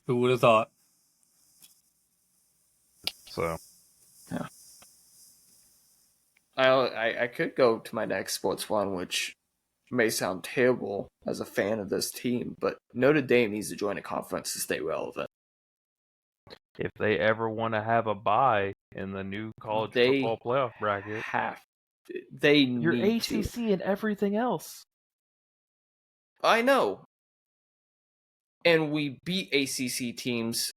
Who would have thought? So, yeah. I could go to my next sports one, which may sound terrible as a fan of this team, but Notre Dame needs to join a conference to stay relevant. If they ever want to have a bye in the new college football playoff bracket, Your ACC and everything else. I know. And we beat ACC teams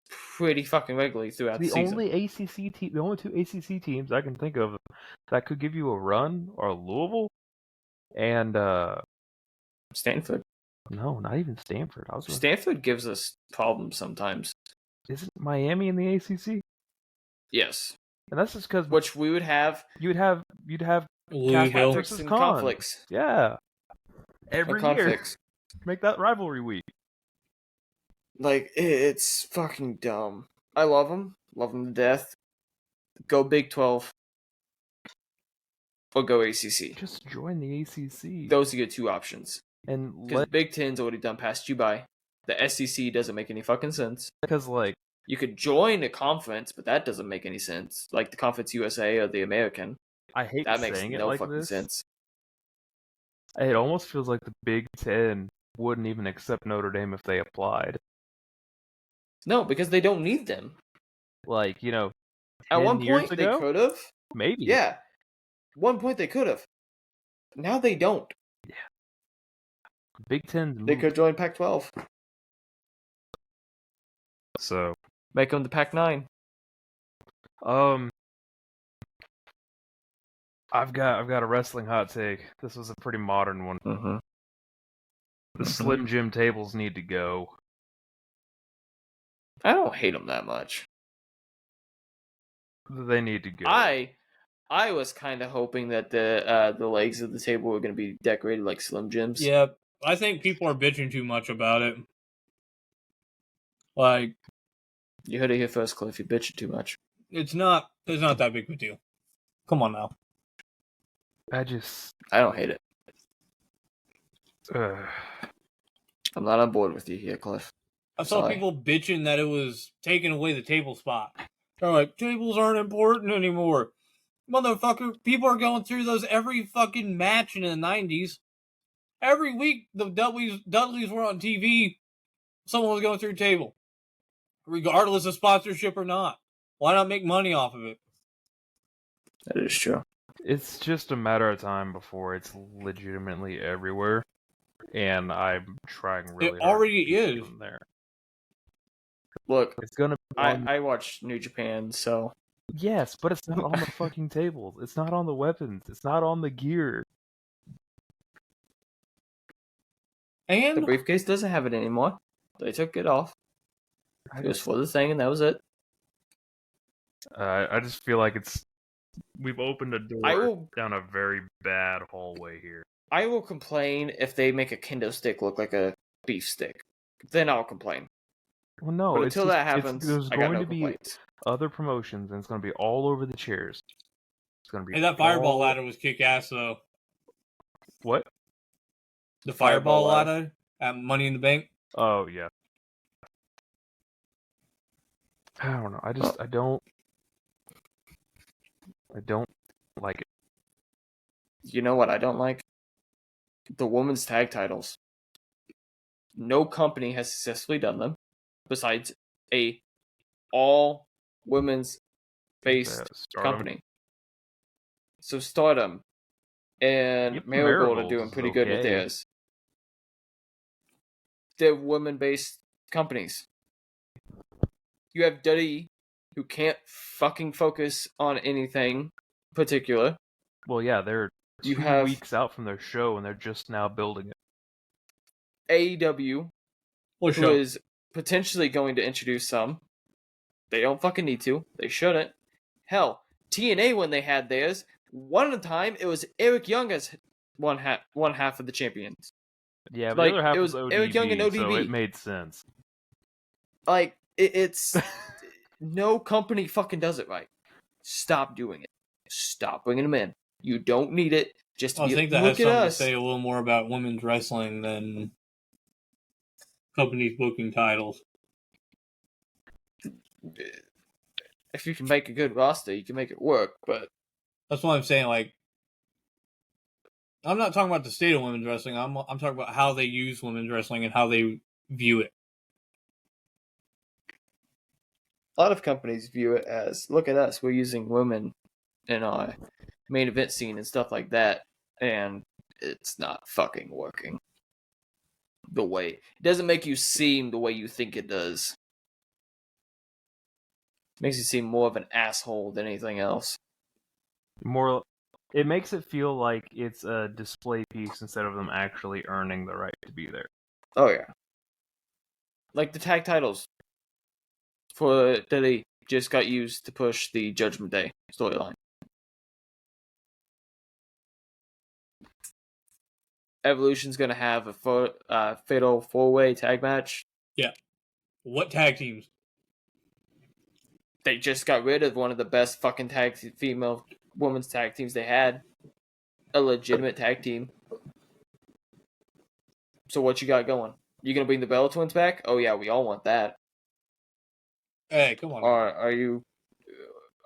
pretty fucking regularly throughout the season. The only 2 ACC teams I can think of that could give you a run are Louisville and Stanford. No, not even Stanford. Stanford gives us problems sometimes. isn't Miami in the ACC? Yes. And that's just because Which we would have you'd have Louisville. Catholic conflicts versus and Con. conflicts. Yeah, Or every year. conflicts. Make that rivalry week. Like, it's fucking dumb. I love them. Love them to death. Go Big 12. Or go ACC. Just join the ACC. Those are your two options. And Because Big Ten's already done passed you by. The SEC doesn't make any fucking sense. because like You could join a conference, but that doesn't make any sense. Like the Conference USA or the American. I hate That makes saying it no like fucking this. sense. It almost feels like the Big Ten wouldn't even accept Notre Dame if they applied. No, because they don't need them. Like, you know, At 10 one years point, they ago? could have. Maybe. Yeah. One point, they could have. Now they don't. Big Ten's They moved. could join Pac 12. So, Make them the Pac 9. I've got a wrestling hot take. This was a pretty modern one. Mm-hmm. The Slim Jim tables need to go. I don't hate them that much. They need to go. I was kind of hoping that the legs of the table were going to be decorated like Slim Jims. Yeah, I think people are bitching too much about it. Like, You heard it here first, Cliff. You bitching too much. it's not that big of a deal. Come on now. I just I don't hate it. uh, I'm not on board with you here, Cliff. I saw Sorry. people bitching that it was taking away the table spot. They're like, tables aren't important anymore. Motherfucker, people are going through those every fucking match in the 90s. Every week the Dudleys were on TV, someone was going through a table. Regardless of sponsorship or not. Why not make money off of it? That is true. it's just a matter of time before it's legitimately everywhere, and I'm trying really hard. already to keep is. them there. Look, It's gonna. Be on- I watch New Japan, so Yes, but it's not on the fucking tables. It's not on the weapons. It's not on the gear. the And briefcase doesn't have it anymore. They took it off. It was for the thing, and that was it. I just feel like we've opened a door I will down a very bad hallway here. I will complain if they make a kendo stick look like a beef stick. Then I'll complain. Well, no, But it's until just- that it's- happens, there's I got going no to be complaints. other promotions, and it's going to be all over the chairs. It's going to be. that fireball all- ladder was kick ass though. What? The Fireball fireball ladder. ladder at Money in the Bank. Oh yeah. I don't know. I don't like it. You know what I don't like? The women's tag titles. No company has successfully done them besides a all women's based Stardom. company. So Stardom and Yep, Marigold are Marigold's doing is pretty good with okay. theirs. They're women based companies. You have Duddy, who can't fucking focus on anything particular. Well, yeah, they're You 2 have weeks out from their show, and they're just now building it. AEW, What who show? is potentially going to introduce some. They don't fucking need to. They shouldn't. Hell, TNA, when they had theirs, one at a time, it was Eric Young as one half of the champions. Yeah, but Like, the other half it was was Eric Young and ODB, so ODB. it made sense. Like, it's... no company fucking does it right. Stop doing it. Stop bringing them in. You don't need it. Just to I be, think that look has at something to us. say a little more about women's wrestling than companies booking titles. If you can make a good roster, you can make it work, but That's what I'm saying. Like, I'm not talking about the state of women's wrestling. I'm talking about how they use women's wrestling and how they view it. a lot of companies view it as, look at us, we're using women in our main event scene and stuff like that, and it's not fucking working. The way it doesn't make you seem the way you think it does. It makes you seem more of an asshole than anything else. It makes it feel like it's a display piece instead of them actually earning the right to be there. Oh yeah. Like the tag titles. that they just got used to push the Judgment Day storyline. Evolution's going to have a fatal 4-way tag match. Yeah. What tag teams? They just got rid of one of the best fucking female women's tag teams they had. A legitimate tag team. So what you got going? You gonna bring the Bella Twins back? Oh yeah, we all want that. Hey, come on. Or are you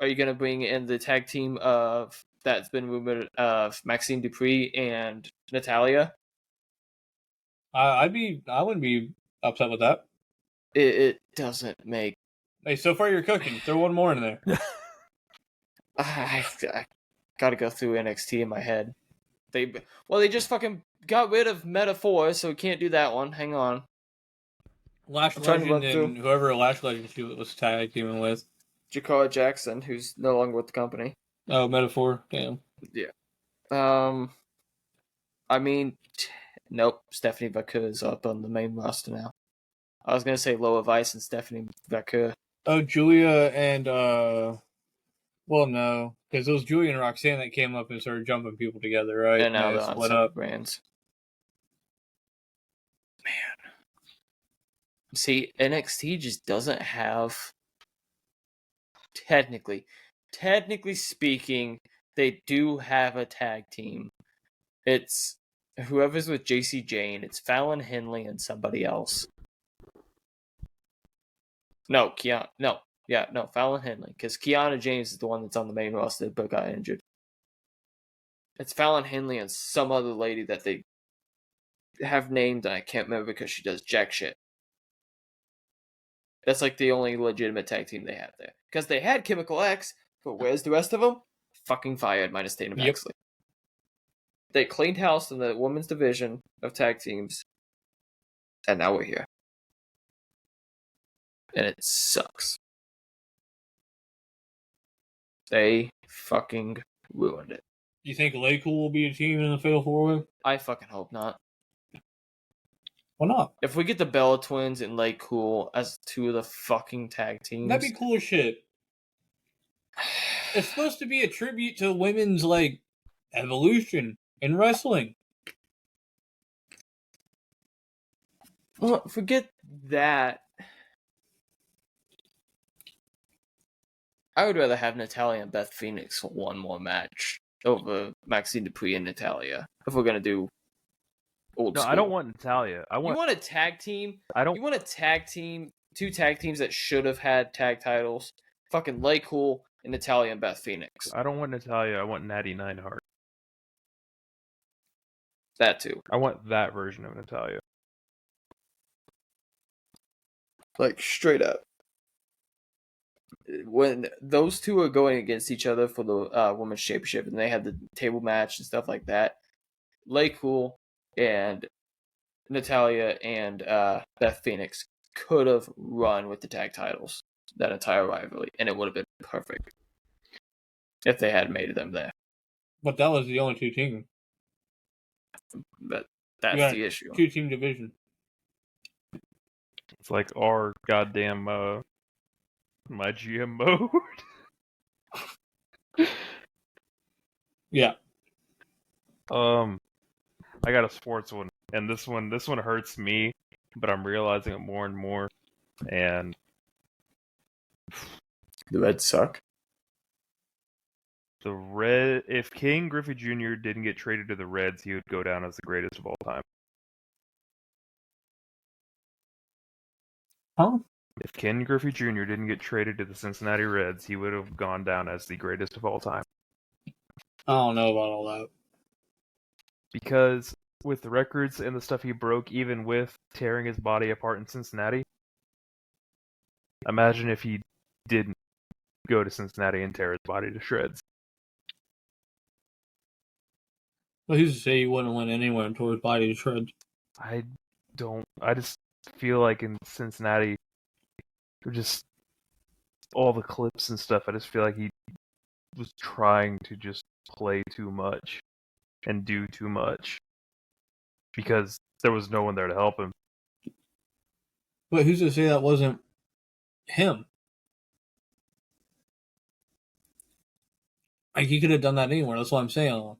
gonna bring in the tag team of that's been rumored of Maxine Dupree and Natalia? I wouldn't be upset with that. It doesn't make. Hey, so far you're cooking. Throw one more in there. I gotta go through NXT in my head. They just fucking got rid of Metaphor, so we can't do that one. Hang on. Lash Legend and whoever Lash Legend she was tag teaming with. Jakara Jackson, who's no longer with the company. Oh, Metaphor. Damn. Yeah. I mean, nope. Stephanie Vaquer is up on the main roster now. I was gonna say Loa Vice and Stephanie Vaquer. Oh, Julia and well, no, because it was Julia and Roxanne that came up and started jumping people together, right? And now they they're split up brands. Man, see, NXT just doesn't have. Technically speaking, they do have a tag team. It's whoever's with JC Jane. It's Fallon Henley and somebody else. No, Fallon Henley, because Kiana James is the one that's on the main roster but got injured. It's Fallon Henley and some other lady that they have named, and I can't remember because she does jack shit. That's like the only legitimate tag team they have there. Because they had Chemical X, but where's the rest of them? Fucking fired, minus Dana Maxley. They cleaned house in the women's division of tag teams, and now we're here. And it sucks. They fucking ruined it. You think Lay Cool will be a team in the Fatal 4-Way? I fucking hope not. Why not? If we get the Bella Twins and Lay Cool as two of the fucking tag teams, That'd be cool as shit. It's supposed to be a tribute to women's, like, evolution in wrestling. Well, forget that. I would rather have Natalia and Beth Phoenix for one more match over Maxine Dupree and Natalia. If we're gonna do old school. I don't want Natalia. You want a tag team? You want a tag team? Two tag teams that should have had tag titles. Fucking Lay Cool and Natalia and Beth Phoenix. I don't want Natalia. I want Natty Neidhart. That too. I want that version of Natalia. Like straight up. When those two are going against each other for the women's championship, and they had the table match and stuff like that, Lay Cool and Natalia and Beth Phoenix could have run with the tag titles that entire rivalry, and it would have been perfect if they had made them there. But that was the only two teams. But that's the issue. 2-team division. It's like our goddamn my GM mode. Yeah. I got a sports one, and this one hurts me, but I'm realizing it more and more. And the Reds suck. If King Griffey Jr. didn't get traded to the Reds, he would go down as the greatest of all time. Huh? If Ken Griffey Jr. didn't get traded to the Cincinnati Reds, he would have gone down as the greatest of all time. I don't know about all that. Because with the records and the stuff he broke, even with tearing his body apart in Cincinnati, imagine if he didn't go to Cincinnati and tear his body to shreds. Well, who's to say he wouldn't win anywhere and tore his body to shreds? I just feel like in Cincinnati, just all the clips and stuff, I just feel like he was trying to just play too much and do too much because there was no one there to help him. But who's to say that wasn't him? Like he could have done that anywhere. That's what I'm saying.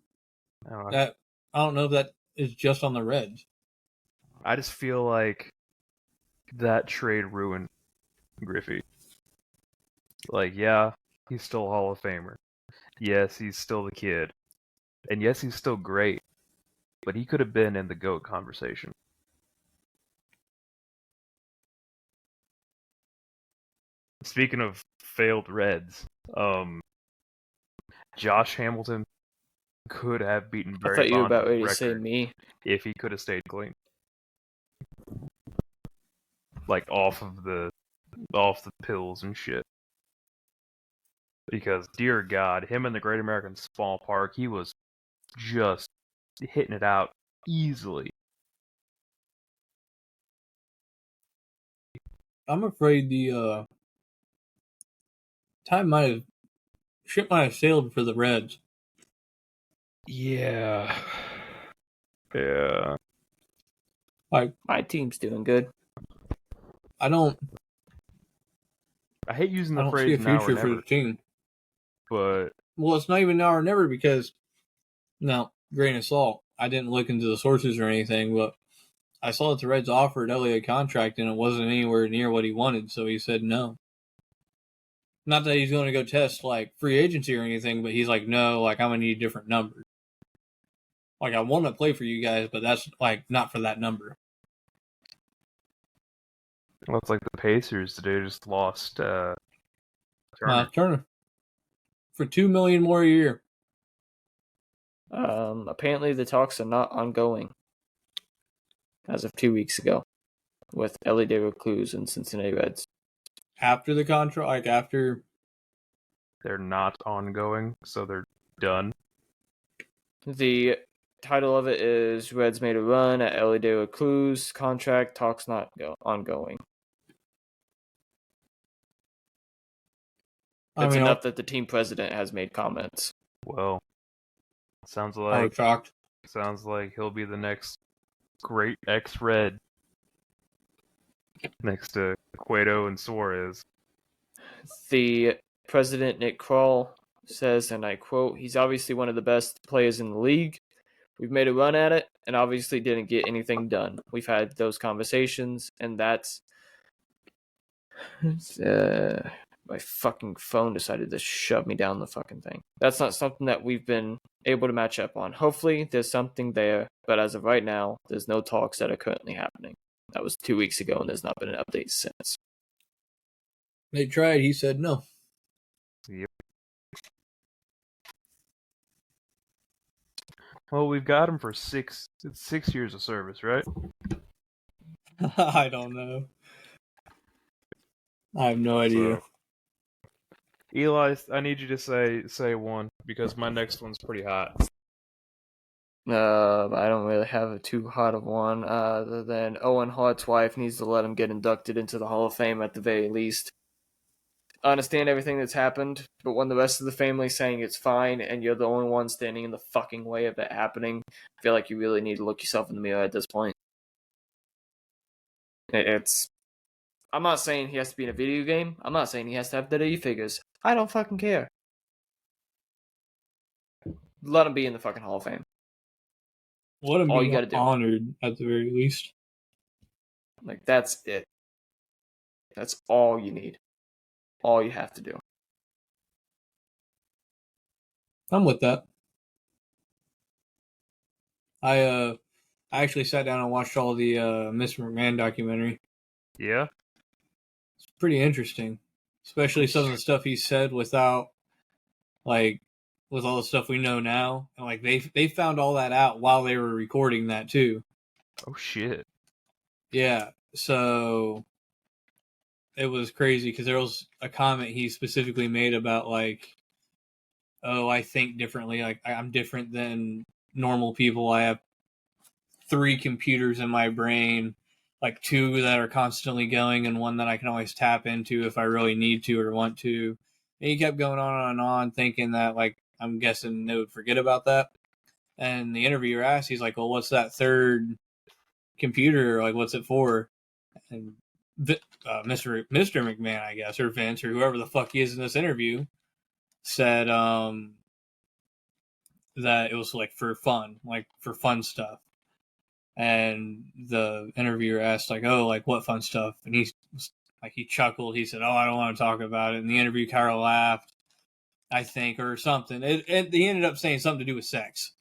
I don't know. That I don't know if that is just on the Reds. I just feel like that trade ruined Griffey. Like, yeah, he's still a Hall of Famer. Yes, he's still the kid. And yes, he's still great. But he could have been in the GOAT conversation. Speaking of failed Reds, Josh Hamilton could have beaten I Barry thought you were Bonds' about ready to say record me. if he could have stayed clean. Like off the pills and shit. Because dear God, him in the Great American Small Park, he was just hitting it out easily. I'm afraid the ship might have sailed for the Reds. Yeah. Yeah. Like My team's doing good. I don't I hate using the see a phrase now or future for never, the team. but Well, it's not even now or never because now, grain of salt. I didn't look into the sources or anything, but I saw that the Reds offered Elliott a contract and it wasn't anywhere near what he wanted, so he said no. Not that he's going to go test like free agency or anything, but he's like, no, like I'm gonna need different numbers. Like I want to play for you guys, but that's like not for that number. well, it's like the Pacers today just lost Turner. Turner for $2 million more a year. Apparently the talks are not ongoing as of 2 weeks ago with Ellie De La Cruz and Cincinnati Reds. After the contract, like after They're not ongoing, so they're done. The title of it is Reds made a run at Ellie De La Cruz. Contract talks not ongoing. It's enough that the team president has made comments. Well, sounds I was like shocked. he'll be the next great ex-Red next to Cueto and Suarez. The president, Nick Kroll, says, and I quote, "He's obviously one of the best players in the league. We've made a run at it and obviously didn't get anything done. We've had those conversations, and that's my fucking phone decided to shove me down the fucking thing. That's not something that we've been able to match up on. Hopefully there's something there, but as of right now, there's no talks that are currently happening." That was 2 weeks ago, and there's not been an update since. They tried. He said no. Yep. Well, we've got him for 6 years of service, right? I don't know. I have no idea. So, Eli, I need you to say one because my next one's pretty hot. I don't really have a too hot of one, other than Owen Hart's wife needs to let him get inducted into the Hall of Fame at the very least. I understand everything that's happened, but when the rest of the family's saying it's fine and you're the only one standing in the fucking way of it happening, I feel like you really need to look yourself in the mirror at this point. I'm not saying he has to be in a video game. I'm not saying he has to have WWE figures. I don't fucking care. Let him be in the fucking Hall of Fame. Let him All be you gotta do. honored at the very least. Like, that's it. That's all you need. All you have to do. I'm with that. I actually sat down and watched all the Mr. McMahon documentary. Yeah? It's pretty interesting. Especially some of the stuff he said without, like, with all the stuff we know now. And, like, they found all that out while they were recording that, too. Oh, shit. Yeah, so it was crazy because there was a comment he specifically made about, like, oh, I think differently. Like, I'm different than normal people. I have 3 computers in my brain, like 2 that are constantly going and one that I can always tap into if I really need to or want to. And he kept going on and on, thinking that, like, I'm guessing they would forget about that. And the interviewer asked, he's like, well, what's that 3rd computer? Like, what's it for? And Mr. McMahon, I guess, or Vince, or whoever the fuck he is in this interview, said, that it was like for fun, like for fun stuff. And the interviewer asked, like, "Oh, like what fun stuff?" And he chuckled. He said, "Oh, I don't want to talk about it." And the interview kind of laughed, I think, or something. He ended up saying something to do with sex.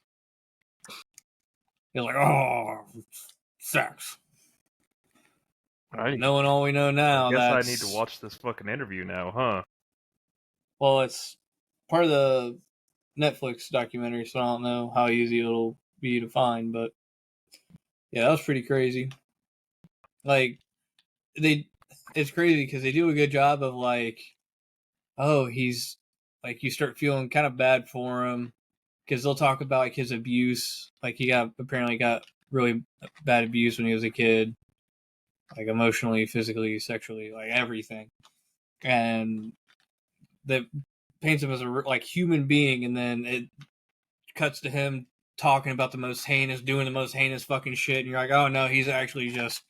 He was like, "Oh, sex." Knowing all we know now, I guess that's... I need to watch this fucking interview now, huh? Well, it's part of the Netflix documentary, so I don't know how easy it'll be to find, but yeah, that was pretty crazy. Like, it's crazy because they do a good job of like, oh, he's like, you start feeling kind of bad for him because they'll talk about like his abuse. Like, he apparently got really bad abuse when he was a kid, like emotionally, physically, sexually, like everything. And that paints him as a like human being, and then it cuts to him talking about doing the most heinous fucking shit, and you're like, oh no, he's actually just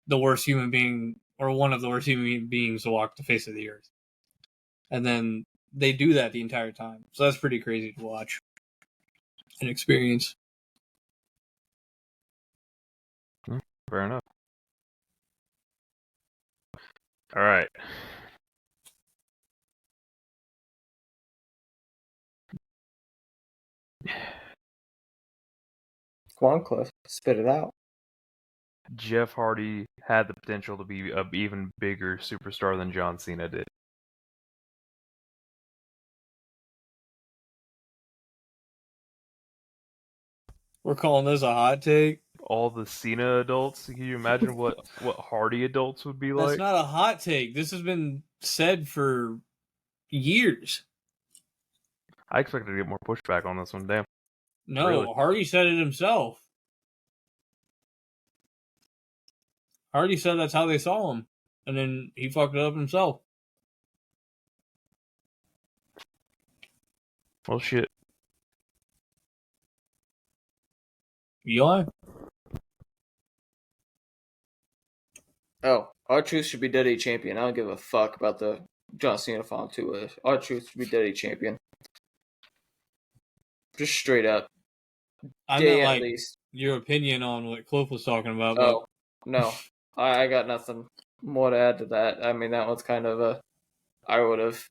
the worst human being, or one of the worst human beings to walk the face of the earth. And then they do that the entire time, so that's pretty crazy to watch and experience. Fair enough. All right. Go on, Cliff. Spit it out. Jeff Hardy had the potential to be an even bigger superstar than John Cena did. We're calling this a hot take. All the Cena adults, can you imagine what Hardy adults would be That's like? not a hot take. This has been said for years. I expected to get more pushback on this one. Damn. No, Really? Hardy said it himself. Hardy said that's how they saw him, and then he fucked it up himself. Well, shit. Eli? Oh, R-Truth should be Daddy Champion. I don't give a fuck about the John Cena Fall 2. R-Truth should be Daddy Champion. Just straight up. I Day meant at like least. your opinion on what Cliff was talking about. Oh, no. I got nothing more to add to that. I mean, that one's kind of I would have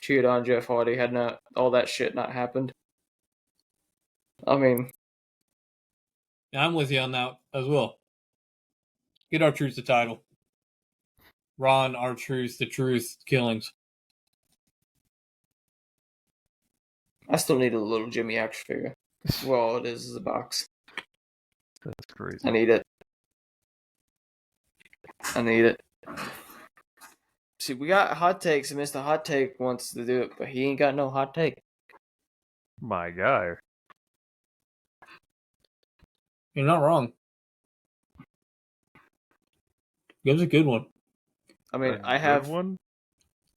cheered on Jeff Hardy had not all that shit not happened. I mean, I'm with you on that as well. Get R-Truth the title. Ron R-Truth, the Truth Killings. I still need a little Jimmy action figure. Well, it is a box. That's crazy. I need it. See, we got hot takes, and Mr. Hot Take wants to do it, but he ain't got no hot take. My guy. You're not wrong. It was a good one. I mean, A I have good one.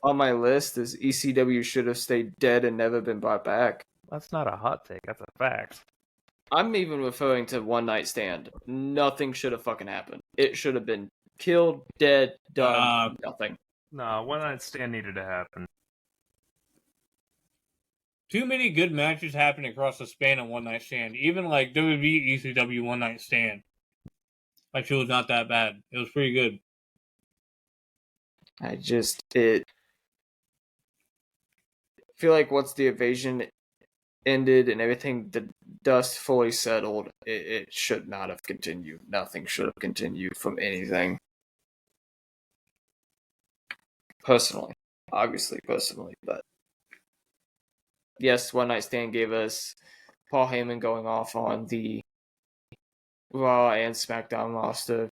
on my list is ECW should have stayed dead and never been brought back. That's not a hot take. That's a fact. I'm even referring to One Night Stand. Nothing should have fucking happened. It should have been killed, dead, done, nothing. Nah, One Night Stand needed to happen. Too many good matches happened across the span of One Night Stand. Even like WWE ECW One Night Stand. Like, it was not that bad. It was pretty good. I feel like once the invasion ended and everything, the dust fully settled, it should not have continued. Nothing should have continued from anything. Personally. Obviously, but yes, One Night Stand gave us Paul Heyman going off on the Raw and SmackDown roster,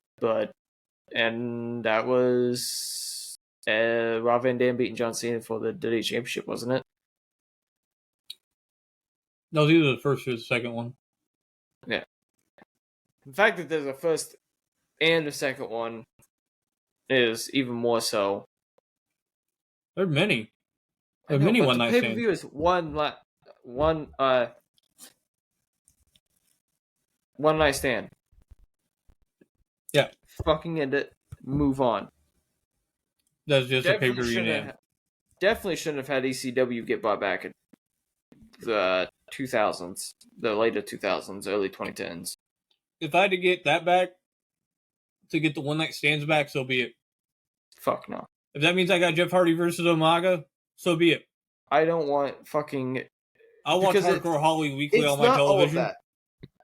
and that was Rob Van Dam beating John Cena for the WWE Championship, wasn't it? No, it was either the first or the second one. Yeah. The fact that there's a first and a second one is even more so. There are many. There are many One Night Stands. Pay-per-view is one night stand. Yeah. Fucking end it. Move on. That's just a pay-per-view name. Definitely shouldn't have had ECW get brought back 2000s, the later 2000s, early 2010s. If I had to get that back, to get the one night stands back, so be it. Fuck no. If that means I got Jeff Hardy versus Umaga, so be it. I don't want fucking. I'll watch Because Hardcore Holly weekly It's on my not all of television. that.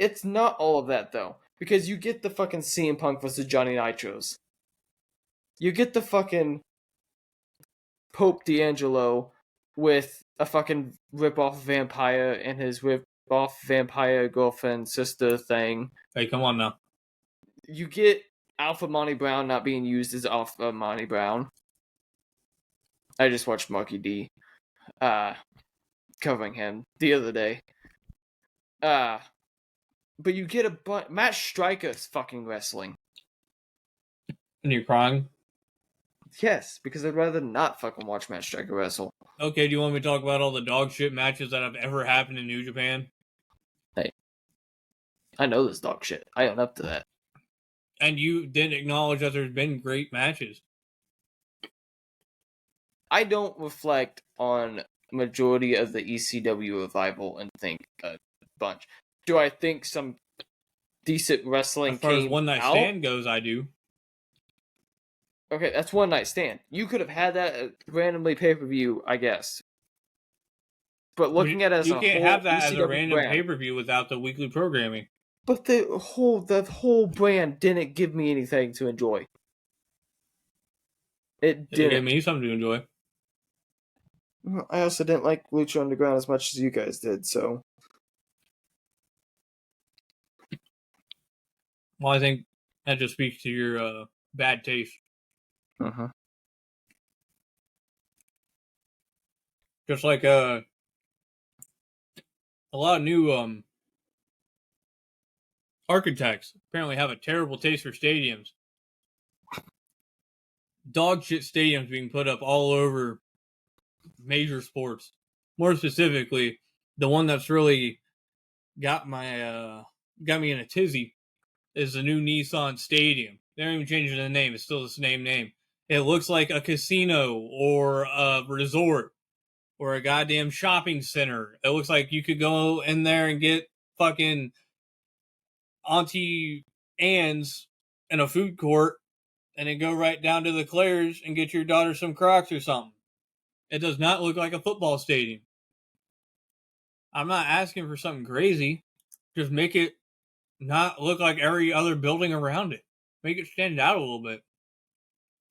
It's not all of that though, because you get the fucking CM Punk versus Johnny Nitros. You get the fucking Pope D'Angelo with a fucking rip-off vampire and his rip-off vampire girlfriend sister thing. Hey, come on now. You get Alpha Monty Brown not being used as Alpha Monty Brown. I just watched Marky D covering him the other day. But you get Matt Striker's fucking wrestling. And you're crying? Yes, because I'd rather not fucking watch Matt Striker wrestle. Okay, do you want me to talk about all the dog shit matches that have ever happened in New Japan? Hey, I know this dog shit. I own up to that. And you didn't acknowledge that there's been great matches. I don't reflect on majority of the ECW revival and think a bunch. Do I think some decent wrestling As far as came One Night out? Stand goes, I do. Okay, that's One Night Stand. You could have had that at randomly pay-per-view, I guess. But looking at it as you a can't whole have that as a ECW random brand, pay-per-view without the weekly programming. but the whole brand didn't give me anything to enjoy. It It gave didn't. me something to enjoy. I also didn't like Lucha Underground as much as you guys did, so Well, I think that just speaks to your bad taste. Just like a lot of new architects apparently have a terrible taste for stadiums. Dog shit stadiums being put up all over major sports. More specifically, the one that's really got me in a tizzy is the new Nissan Stadium. They're not even changing the name; it's still the same name. It looks like a casino or a resort or a goddamn shopping center. It looks like you could go in there and get fucking Auntie Anne's in a food court and then go right down to the Claire's and get your daughter some Crocs or something. It does not look like a football stadium. I'm not asking for something crazy. Just make it not look like every other building around it. Make it stand out a little bit.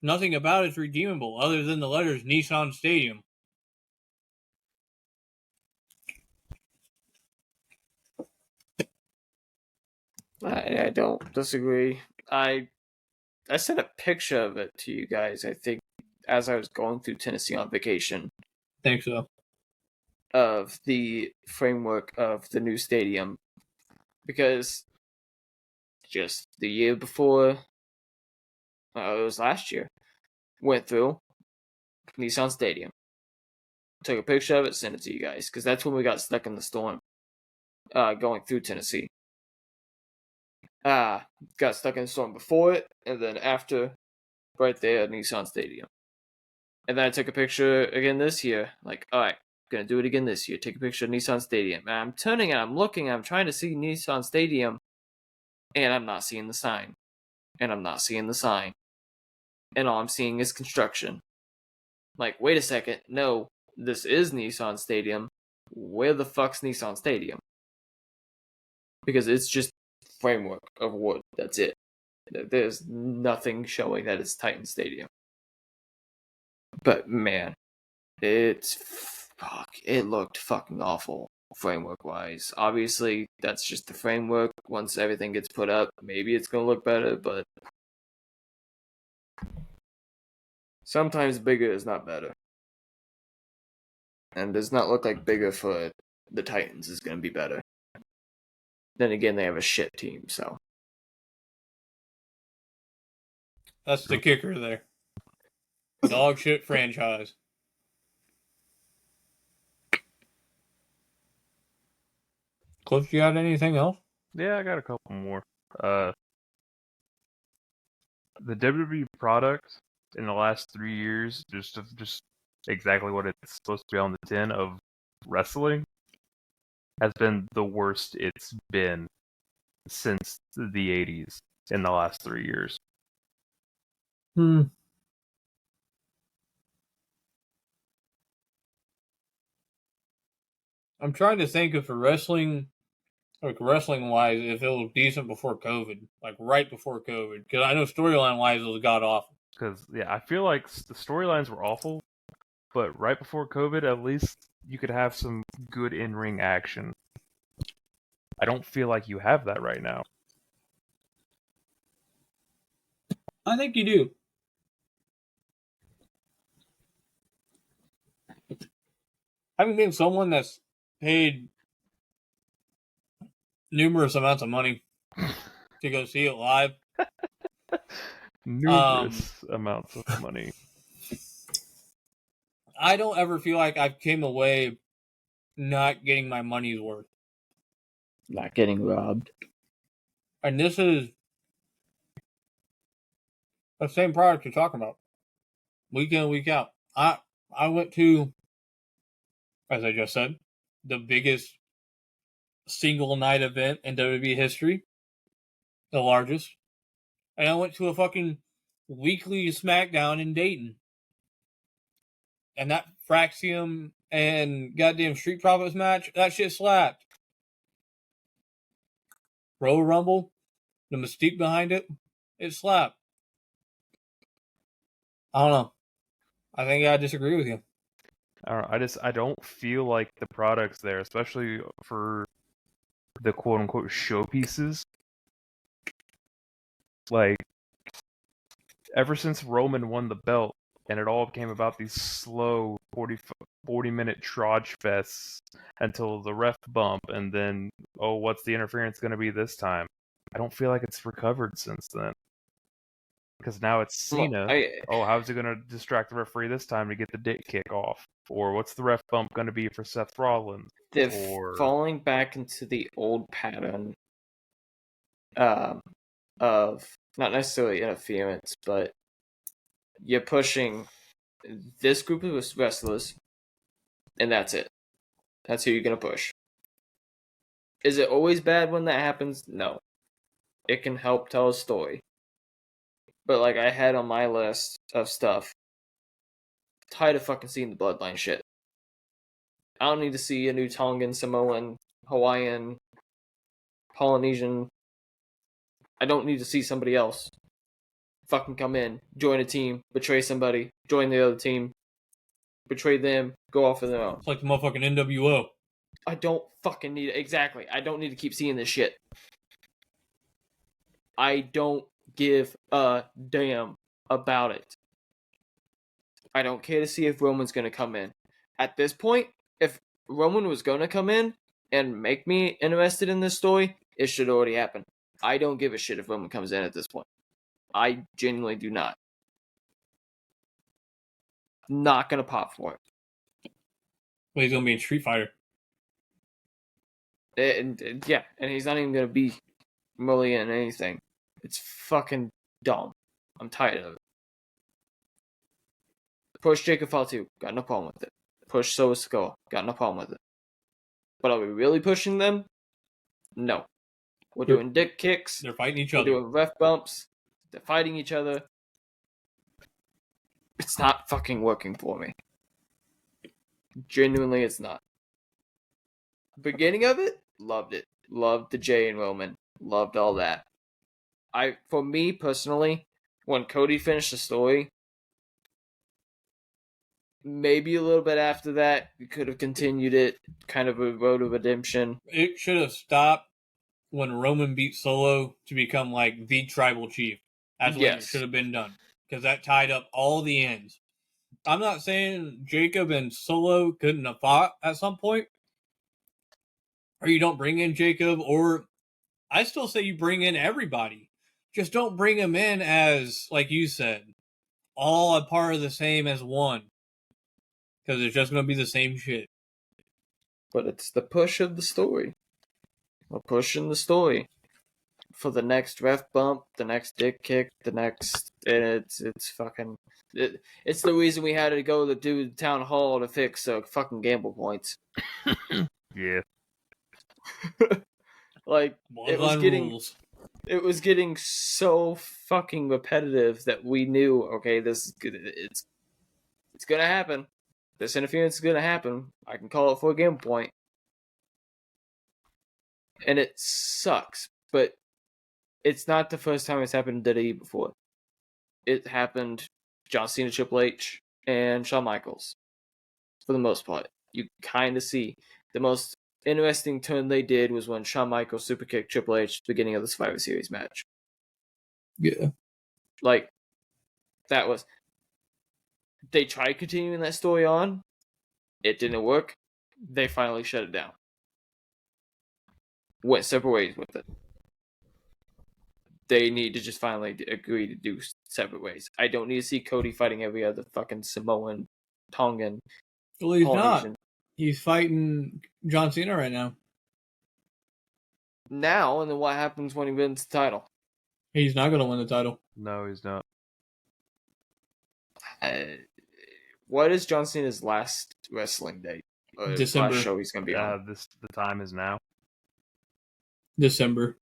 Nothing about it's redeemable other than the letters Nissan Stadium. I don't disagree. I sent a picture of it to you guys, I think, as I was going through Tennessee on vacation, Think so. of the framework of the new stadium. Because just the year before, it was last year, went through Nissan Stadium. Took a picture of it, sent it to you guys, because that's when we got stuck in the storm going through Tennessee. Got stuck in the storm before it, and then after, right there at Nissan Stadium. And then I took a picture again this year. Like, alright, gonna do it again this year. Take a picture of Nissan Stadium. And I'm turning and I'm looking, I'm trying to see Nissan Stadium, and I'm not seeing the sign. And I'm not seeing the sign. And all I'm seeing is construction. Like, wait a second, no, this is Nissan Stadium. Where the fuck's Nissan Stadium? Because it's just framework of wood. That's it. There's nothing showing that it's Titan Stadium. But man, it looked fucking awful framework wise. Obviously, that's just the framework. Once everything gets put up, maybe it's gonna look better, but sometimes bigger is not better. And does not look like bigger for the Titans is gonna be better. Then again, they have a shit team, so. That's the kicker there. Dog shit franchise. Cliff, you got anything else? Yeah, I got a couple more. The WWE product in the last 3 years, just exactly what it's supposed to be on the tin of wrestling, has been the worst it's been since the 80s in the last 3 years. I'm trying to think if wrestling wise, if it was decent before COVID, like right before COVID, because I know storyline wise it was god awful. Because, yeah, I feel like the storylines were awful, but right before COVID, at least you could have some good in-ring action. I don't feel like you have that right now. I think you do. Having been someone that's paid numerous amounts of money to go see it live, Numerous amounts of money. I don't ever feel like I've came away not getting my money's worth. Not getting robbed. And this is the same product you're talking about. Week in, week out. I went to, as I just said, the biggest single night event in WWE history. The largest. And I went to a fucking weekly SmackDown in Dayton. And that Fraxium and goddamn Street Profits match, that shit slapped. Royal Rumble, the mystique behind it, it slapped. I don't know. I think I disagree with you. I don't feel like the products there, especially for the quote unquote showpieces. Like, ever since Roman won the belt, and it all came about these slow 40-minute trudge fests until the ref bump, and then, oh, what's the interference going to be this time? I don't feel like it's recovered since then. Because now it's Cena. How's it going to distract the referee this time to get the dick kick off? Or what's the ref bump going to be for Seth Rollins? They're falling back into the old pattern of not necessarily interference, but you're pushing this group of wrestlers, and that's it. That's who you're going to push. Is it always bad when that happens? No. It can help tell a story. But like I had on my list of stuff, tired of fucking seeing the bloodline shit. I don't need to see a new Tongan, Samoan, Hawaiian, Polynesian. I don't need to see somebody else fucking come in, join a team, betray somebody, join the other team, betray them, go off of their own. It's like the motherfucking NWO. I don't fucking need it. Exactly. I don't need to keep seeing this shit. I don't give a damn about it. I don't care to see if Roman's going to come in. At this point, if Roman was going to come in and make me interested in this story, it should already happen. I don't give a shit if Roman comes in at this point. I genuinely do not. Not going to pop for it. Well, he's going to be in Street Fighter. And he's not even going to be really in anything. It's fucking dumb. I'm tired of it. Push Jacob Fatu, got no problem with it. Push Solo Sikoa, got no problem with it. But are we really pushing them? No. We're doing dick kicks. They're fighting each We're other. doing ref bumps. They're fighting each other. It's not fucking working for me. Genuinely, it's not. Beginning of it, loved it. Loved the Jay and Roman. Loved all that. For me personally, when Cody finished the story, maybe a little bit after that, we could have continued it, kind of a road of redemption. It should have stopped when Roman beat Solo to become like the tribal chief. That's what it should have been done. Because that tied up all the ends. I'm not saying Jacob and Solo couldn't have fought at some point. Or you don't bring in Jacob, or I still say you bring in everybody. Just don't bring them in as, like you said, all a part of the same as one. Because it's just going to be the same shit. But it's the push of the story. We're pushing the story for the next ref bump, the next dick kick, the next. And it's fucking. It's the reason we had to go to the town hall to fix fucking gamble points. Yeah. Like it was getting rules. it was getting so fucking repetitive that we knew, okay, this is good. It's gonna happen. This interference is gonna happen. I can call it for a game point, and it sucks. But it's not the first time it's happened to WWE before. It happened John Cena, Triple H, and Shawn Michaels. For the most part, you kind of see the most interesting turn they did was when Shawn Michaels superkicked Triple H at the beginning of the Survivor Series match. Yeah. Like, that was... They tried continuing that story on. It didn't work. They finally shut it down. Went separate ways with it. They need to just finally agree to do separate ways. I don't need to see Cody fighting every other fucking Samoan, Tongan, Well, he's not. Polynesian. He's fighting John Cena right now. Now, and then what happens when he wins the title? He's not going to win the title. No, he's not. What is John Cena's last wrestling date? December. Last show he's going to be on. The time is now. December.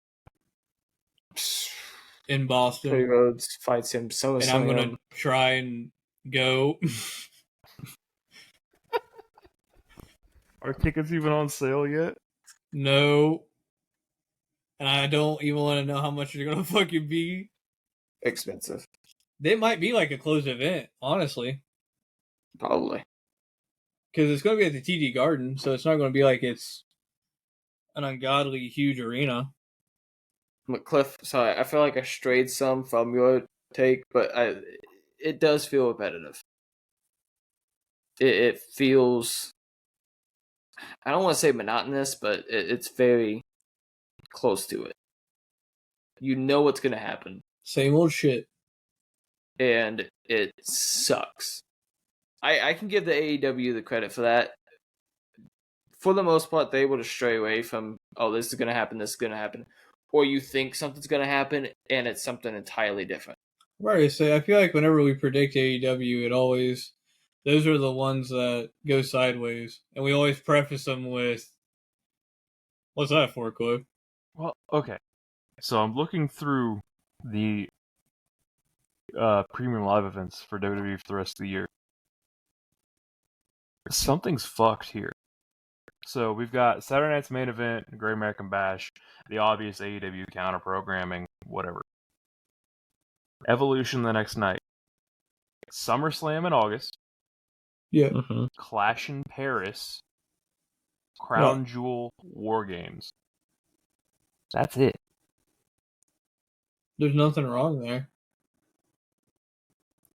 In Boston. Cody Rhodes fights him. So and I'm going to try and go. Are tickets even on sale yet? No. And I don't even want to know how much they're going to fucking be. Expensive. They might be like a closed event, honestly. Probably. Because it's going to be at the TD Garden, so it's not going to be like it's an ungodly huge arena. But Cliff, sorry, I feel like I strayed some from your take, but it does feel repetitive. It feels... I don't want to say monotonous, but it's very close to it. You know what's going to happen. Same old shit. And it sucks. I can give the AEW the credit for that. For the most part, they're able to stray away from, oh, this is going to happen, this is going to happen. Or you think something's going to happen, and it's something entirely different. Right, so I feel like whenever we predict AEW, it always... Those are the ones that go sideways. And we always preface them with... What's that for, Cliff? Well, okay. So I'm looking through the premium live events for WWE for the rest of the year. Something's fucked here. So we've got Saturday night's main event, Great American Bash, the obvious AEW counter programming, whatever. Evolution the next night. SummerSlam in August. Yeah. Mm-hmm. Clash in Paris. Crown Jewel War Games. That's it. There's nothing wrong there.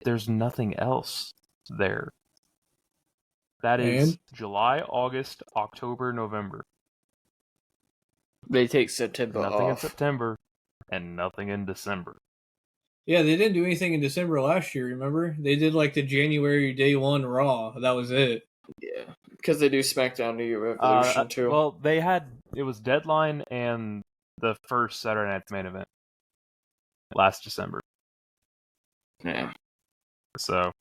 There's nothing else there. That is And? July, August, October, November. They take September Nothing in off. September, and nothing in December. Yeah, they didn't do anything in December last year, remember? They did like the January Day 1 Raw. That was it. Yeah, because they do SmackDown New Year Revolution too. Well, it was Deadline and the first Saturday night's main event last December. Yeah. So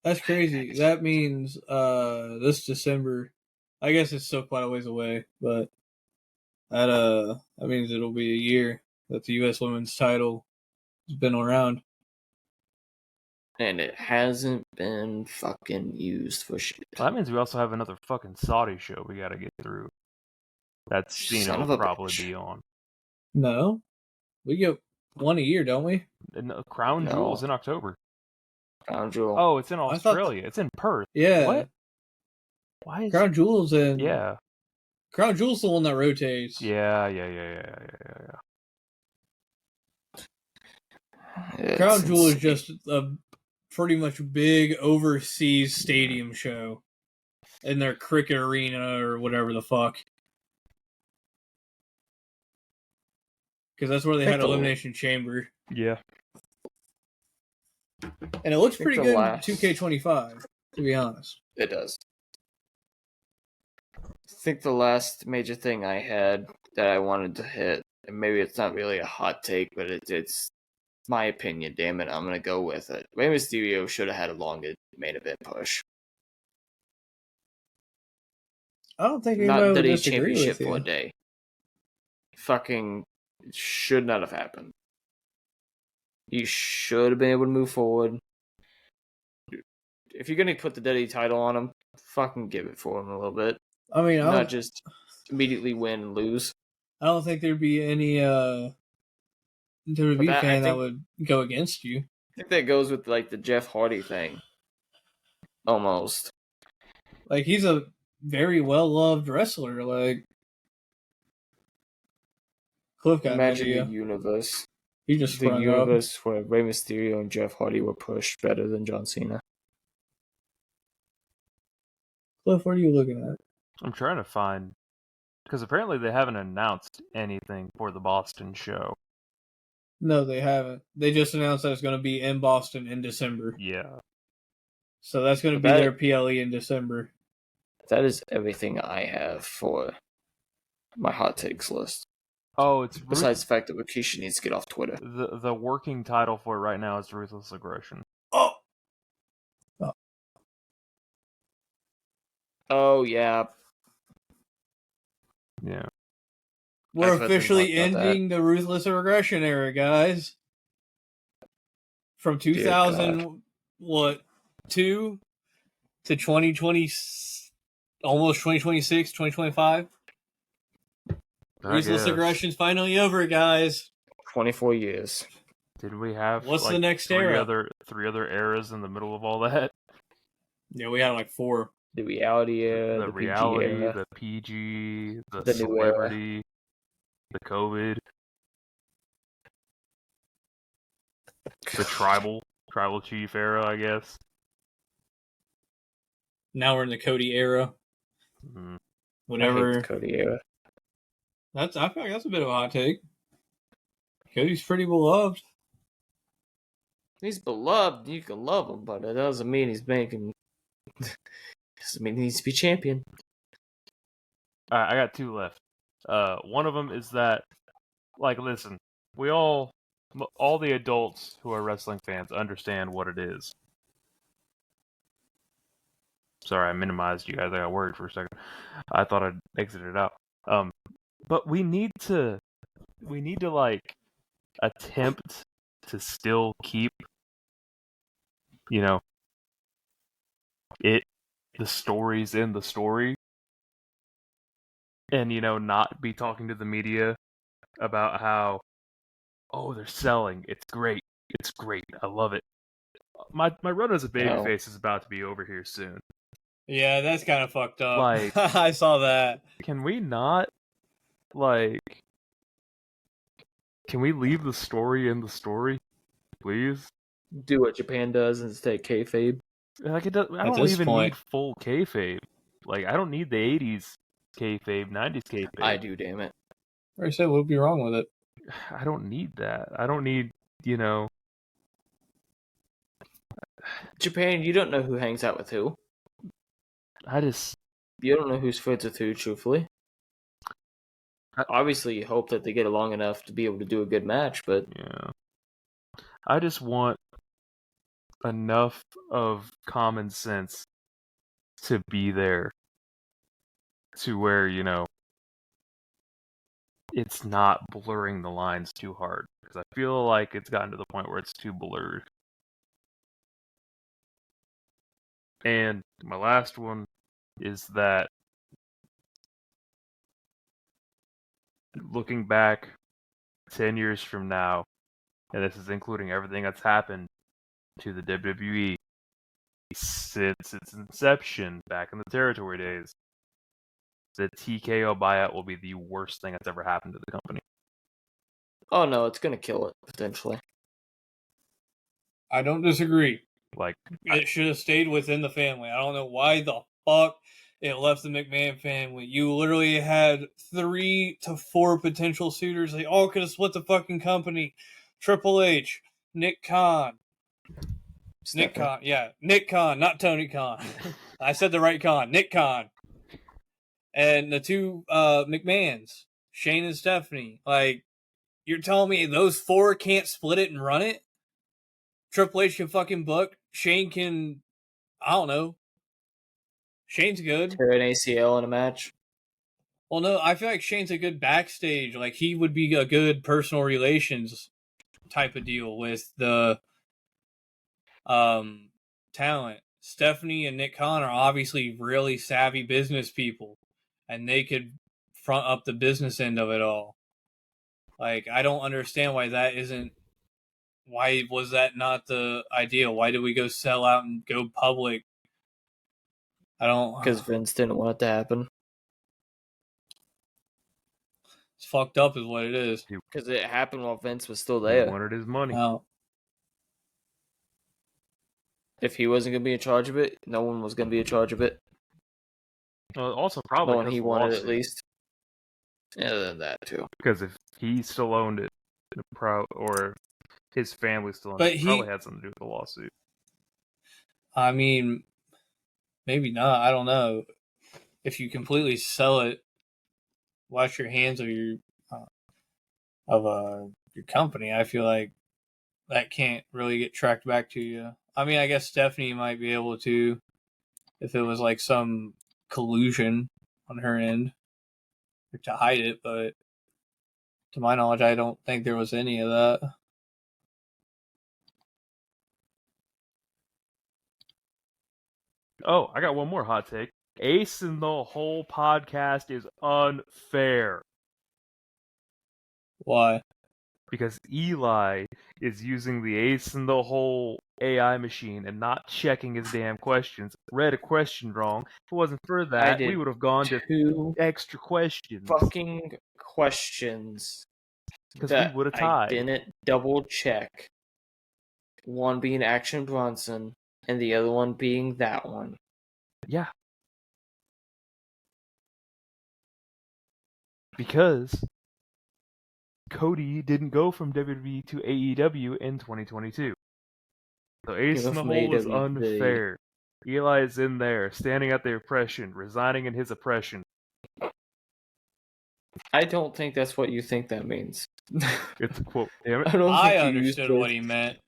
That's crazy. That means this December, I guess it's still quite a ways away, but that means it'll be a year that the U.S. Women's title has been around. And it hasn't been fucking used for shit. well, that means we also have another fucking Saudi show we gotta get through. That Cena Son of will a probably bitch. be on. No. We get one a year, don't we? And Crown No. Jewel's in October. Crown Jewel. Oh, it's in thought Australia. It's in Perth. Yeah. What? Why is Crown Jewel's in... Yeah. Crown Jewel's the one that rotates. Yeah. Crown Jewel is insane. just a pretty much big overseas stadium show in their cricket arena or whatever the fuck. Because that's where they had Elimination Chamber. Yeah. And it looks think pretty the good last- in 2K25, to be honest. It does. I think the last major thing I had that I wanted to hit, and maybe it's not really a hot take, but it's my opinion, damn it, I'm going to go with it. Rey Mysterio should have had a longer main event push. I don't think not anybody would WWE disagree championship with for a you. day. Fucking should not have happened. You should have been able to move forward. If you're gonna put the WWE title on him, fucking give it for him a little bit. I mean, Not just immediately win and lose. I don't think there'd be any WWE I fan that think- would go against you. I think that goes with like the Jeff Hardy thing. Almost. Like, he's a very well loved wrestler. Like, Cliff got Imagine an idea. the universe. He just The sprung up. universe where Rey Mysterio and Jeff Hardy were pushed better than John Cena. Cliff, what are you looking at? I'm trying to find because apparently they haven't announced anything for the Boston show. No, they haven't. They just announced that it's going to be in Boston in December. Yeah. So that's going to be That- their PLE in December. That is everything I have for my hot takes list. Oh, it's Besides the fact that Rikishi needs to get off Twitter. the working title for it right now is Ruthless Aggression. Oh! Oh yeah, Yeah. We're I've heard them officially talk about ending the Ruthless Aggression era, guys. From 2000, what, 2 to 2020, almost 2026, 2025. Ruthless Aggression's finally over, guys. 24 years. Did we have What's the like, next three era? other eras in the middle of all that? Yeah, we had like 4. The reality era, the the reality, PG era. the PG, the The new era. celebrity, the COVID, the tribal chief era, I guess. Now we're in the Cody era. Mhm. I hate Whenever the Cody era. I feel like that's a bit of a hot take. Cody's pretty beloved. He's beloved. You can love him, but it doesn't mean he's making. Doesn't mean he needs to be champion. All right, I got 2 left. One of them is that, like, listen, we all the adults who are wrestling fans understand what it is. Sorry, I minimized you guys. I got worried for a second. I thought I'd exited out. But we need to like attempt to still keep, the stories in the story, and not be talking to the media about how, oh, they're selling. It's great. I love it. My run as a babyface is about to be over here soon. Yeah, that's kind of fucked up. Like- I saw that. Can we not, can we leave the story in the story, please? Do what Japan does and take kayfabe. Like I don't this even point- need full kayfabe. Like I don't need the '80s kayfabe, '90s kayfabe. I do, damn it. I said, what would be wrong with it? I don't need that. I don't need, Japan, you don't know who hangs out with who. I just You don't know who's friends with who, truthfully. I- Obviously, you hope that they get along enough to be able to do a good match, but yeah. I just want enough of common sense to be there to where, it's not blurring the lines too hard. Because I feel like it's gotten to the point where it's too blurred. And my last one is that looking back 10 years from now, and this is including everything that's happened to the WWE since its inception back in the territory days, the TKO buyout will be the worst thing that's ever happened to the company. oh no, it's gonna kill it, potentially. I don't disagree. Like, It should have stayed within the family. I don't know why the fuck it left the McMahon family. You literally had 3 to 4 potential suitors. They all could have split the fucking company. Triple H, Nick Khan. Nick Khan, yeah. Nick Khan, not Tony Khan. I said the right Khan. Nick Khan. And the 2 McMahons, Shane and Stephanie. Like, you're telling me those 4 can't split it and run it? Triple H can fucking book. Shane can, I don't know, Shane's good. tear an ACL in a match. Well, no, I feel like Shane's a good backstage. Like, he would be a good personal relations type of deal with the talent. Stephanie and Nick Khan are obviously really savvy business people, and they could front up the business end of it all. Like, I don't understand why that isn't. Why was that not the idea? Why did we go sell out and go public? I don't. Because Vince didn't want it to happen. It's fucked up, is what it is. Because it happened while Vince was still He there. wanted his money. Now, If he wasn't going to be in charge of it, no one was going to be in charge of it. Also, probably No one because he of the wanted, at lawsuit. least. Yeah, other than that, too. Because if he still owned it, or his family still owned But it, he- probably had something to do with the lawsuit. I mean, maybe not. I don't know. If you completely sell it, wash your hands of your company. I feel like that can't really get tracked back to you. I mean, I guess Stephanie might be able to, if it was like some collusion on her end to hide it, but to my knowledge, I don't think there was any of that. Oh, I got one more hot take. Ace in the whole podcast is unfair Why? because Eli is using the Ace in the whole AI machine and not checking his damn questions. Read a question wrong. If it wasn't for that, we did would have gone to 2 extra questions fucking questions because we that would have I tied. didn't double check. One being Action Bronson, and the other one being that one. Yeah. Because Cody didn't go from WWE to AEW in 2022. So Ace in the from Hole is AEW to unfair. Eli is in there, standing at the oppression, resigning in his oppression. I don't think that's what you think that means. It's a quote. Damn it. I don't I think you used understood what those- he meant.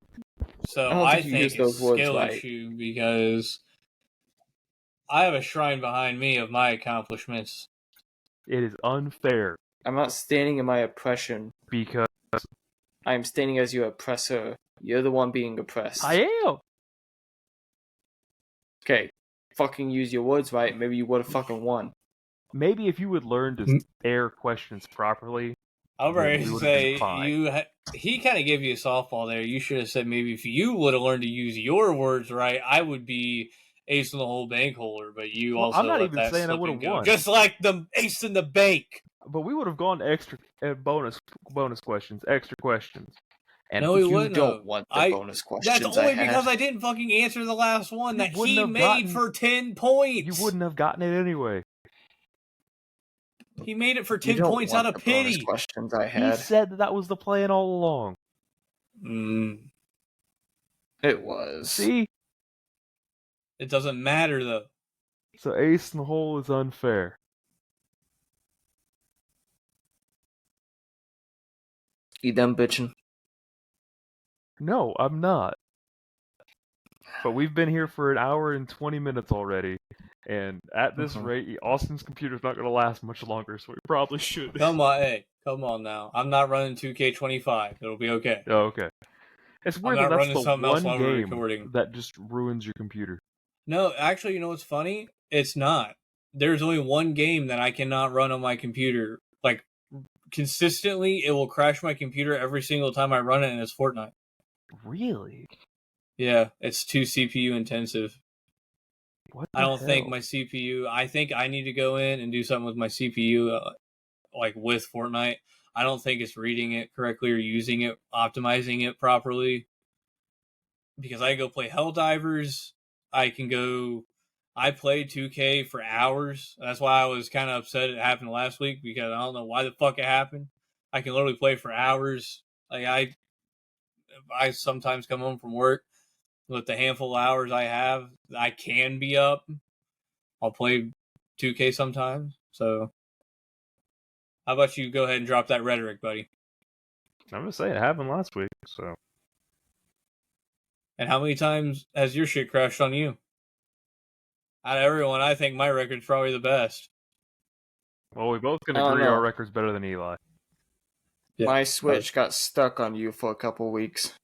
So I don't I think you think used it's a those words skill right. issue because I have a shrine behind me of my accomplishments. It is unfair I'm not standing in my oppression. because I am standing as your oppressor. You're the one being oppressed. I am. Okay, fucking use your words right. Maybe you would have fucking won. Maybe if you would learn to air questions properly. I was Then ready we to would've been say fine. he kind of gave you a softball there. You should have said maybe if you would have learned to use your words right, I would be ace in the whole bank holder. But you Well, also I'm not let even that saying I slip would've and go. won. Just like the ace in the bank. But we would have gone to extra bonus questions, extra questions. And No, we You wouldn't don't have. want the bonus questions. That's only I had. because I didn't fucking answer the last one You that wouldn't he have made gotten- for 10 points. you wouldn't have gotten it anyway. He made it for You 10 don't points want out of the bonus pity. questions I He had. said that was the plan all along. It was. See? It doesn't matter though. So Ace in the Hole is unfair. You done bitching? No, I'm not. But we've been here for an hour and 20 minutes already. And at this rate, Austin's computer's not going to last much longer, so we probably should. Come on, hey, come on now. I'm not running 2K25. It'll be okay. Oh, okay. It's weird not that that's running the something else one while we're game recording. that just ruins your computer. No, actually, you know what's funny? It's not. There's only one game that I cannot run on my computer. Like, consistently, it will crash my computer every single time I run it, and it's Fortnite. Really? Yeah, it's too CPU intensive. What I the don't think hell? my CPU. I think I need to go in and do something with my CPU, like with Fortnite. I don't think it's reading it correctly or using it, optimizing it properly. Because I go play Helldivers, I played 2K for hours. That's why I was kind of upset it happened last week because I don't know why the fuck it happened. I can literally play for hours. Like I sometimes come home from work with the handful of hours I have. I can be up. I'll play 2K sometimes. So, how about you go ahead and drop that rhetoric, buddy? I'm just saying, it happened last week, so. And how many times has your shit crashed on you? Out of everyone, I think my record's probably the best. Well, we both can I don't agree know. our record's better than Eli. Yeah, My Switch got stuck on you for a couple weeks.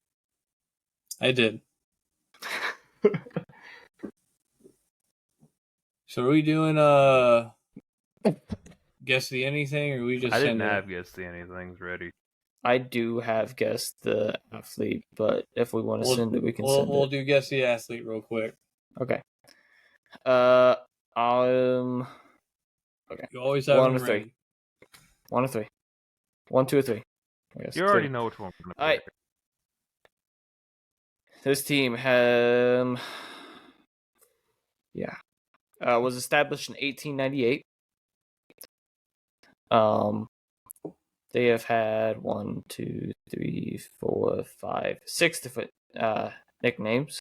I did. So are we doing guess the anything, or we just I didn't send it? have guess the anything's ready. I do have guessed the athlete, but if we want to send it, we can send We'll it. do guess the athlete real quick. Okay. You always have 1 them to 3. ready. 1 to 3. 1, 2, or 3. I guess You already 3. know which one. I'm All gonna right. This team was established in 1898. They have had 1, 2, 3, 4, 5, 6 different nicknames.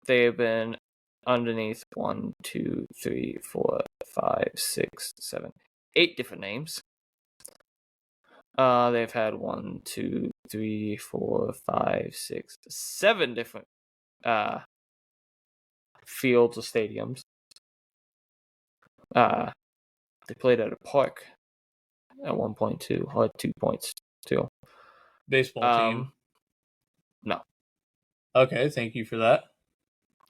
They have been underneath 1, 2, 3, 4, 5, 6, 7, 8 different names. They've had 1, 2, 3, 4, 5, 6, 7 different fields or stadiums. They played at a park at 1 point too, or at 2 points too. Baseball team. No. Okay, thank you for that.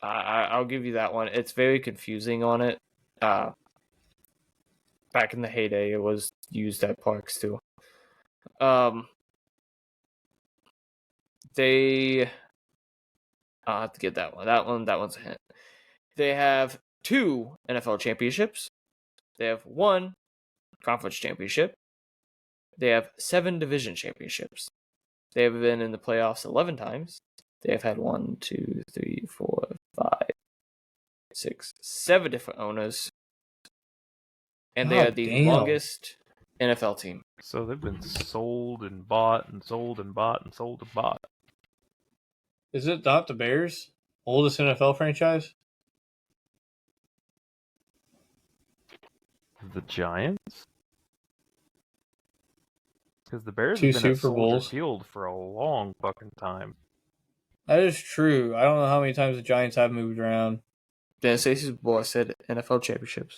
I'll give you that one. It's very confusing on it. Back in the heyday, it was used at parks too. They. I'll have to get that one. That one's a hint. They have 2 NFL championships. They have 1 conference championship. They have 7 division championships. They have been in the playoffs 11 times. They have had 1, 2, 3, 4, 5, 6, 7 different owners. And they are the longest NFL team. So they've been sold and bought and sold and bought and sold and bought. Is it not the Bears? Oldest NFL franchise? The Giants? Because the Bears 2 have been at Super Soldier Bowls. Field for a long fucking time. That is true. I don't know how many times the Giants have moved around. Didn't say Super Bowl, I said NFL championships.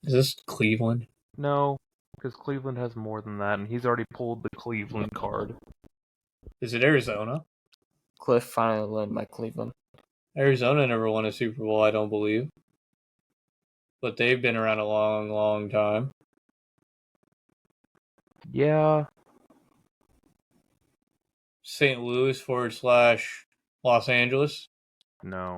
Is this Cleveland? No, because Cleveland has more than that, and he's already pulled the Cleveland card. Is it Arizona? Cliff finally learned my Cleveland. Arizona never won a Super Bowl, I don't believe. But they've been around a long, long time. Yeah. St. Louis / Los Angeles? No.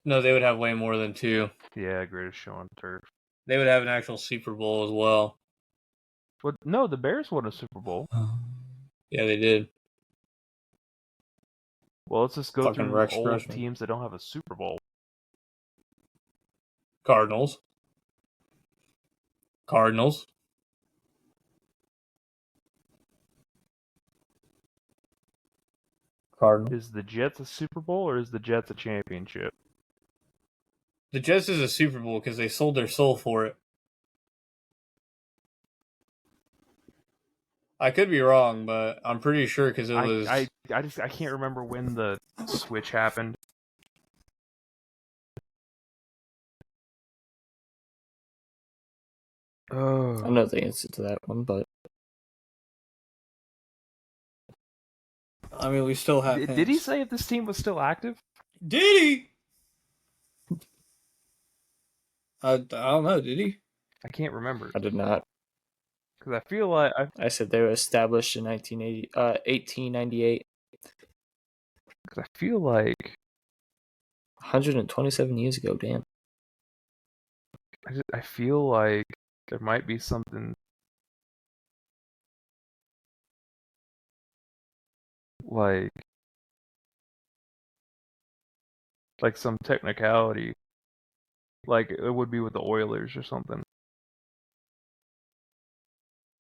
No, they would have way more than 2. Yeah, greatest show on turf. They would have an actual Super Bowl as well. But no, the Bears won a Super Bowl. Yeah, they did. Well, let's just go Fucking through Rex old Grossman. teams that don't have a Super Bowl. Cardinals. Is the Jets a Super Bowl or is the Jets a championship? The Jets is a Super Bowl because they sold their soul for it. I could be wrong, but I'm pretty sure because it was. I can't remember when the switch happened. I know the answer to that one, but I mean, we still have. Did he say if this team was still active? Did he? I don't know. Did he? I can't remember I did not. because I feel like I said they were established in 1898. Because I feel like 127 years ago, damn. I feel like there might be something like some technicality, like it would be with the Oilers or something.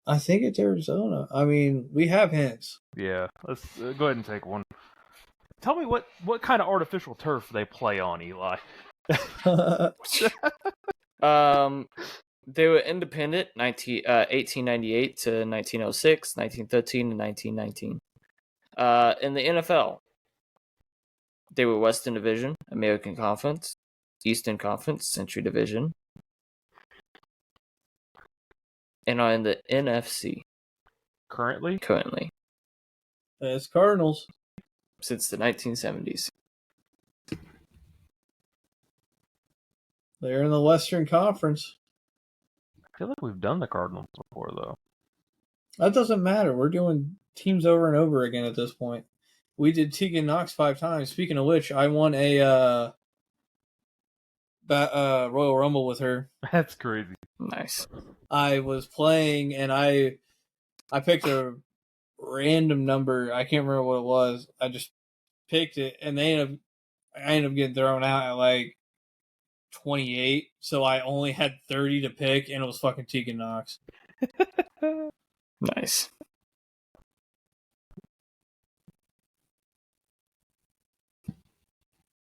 I think it's Arizona. I mean, we have hints. Yeah, let's go ahead and take one. Tell me what kind of artificial turf they play on, Eli. They were independent 1898 to 1906, 1913 to 1919. In the NFL, they were Western Division, American Conference, Eastern Conference, Century Division, and are in the NFC Currently? currently It's Cardinals. since the 1970s. They're in the Western Conference. I feel like we've done the Cardinals before, though. That doesn't matter. We're doing teams over and over again at this point. We did Tegan Knox 5 times. Speaking of which, I won a Royal Rumble with her. That's crazy. Nice. I was playing and I picked a random number. I can't remember what it was. I just picked it, and I ended up getting thrown out at like 28. So I only had 30 to pick, and it was fucking Tegan Knox. Nice.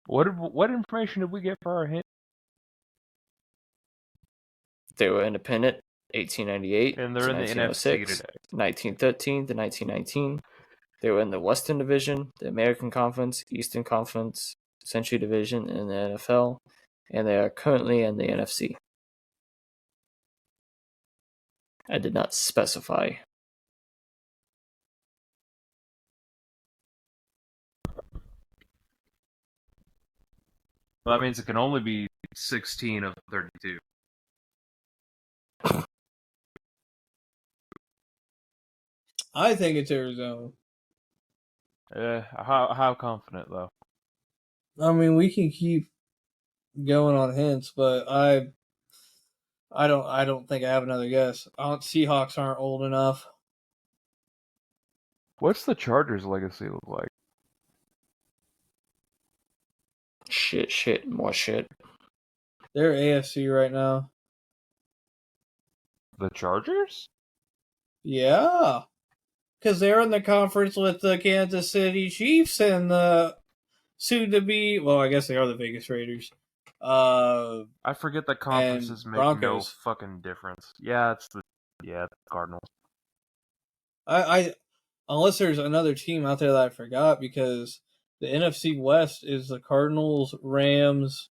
What information did we get for our hint? They were independent 1898 And they're to in the NFC 1906, today. 1913 to 1919. They were in the Western Division, the American Conference, Eastern Conference, Century Division, and the NFL, and they are currently in the NFC. I did not specify. Well, that means it can only be 16 of 32. I think it's Arizona. How confident though? I mean, we can keep going on hints, but I don't think I have another guess. Seahawks aren't old enough. What's the Chargers' legacy look like? Shit, more shit. They're AFC right now. The Chargers? Yeah. Because they're in the conference with the Kansas City Chiefs and the soon-to-be... Well, I guess they are the Vegas Raiders. I forget that conferences and make no Broncos. fucking difference. Yeah, it's the Cardinals. I unless there's another team out there that I forgot, because the NFC West is the Cardinals, Rams,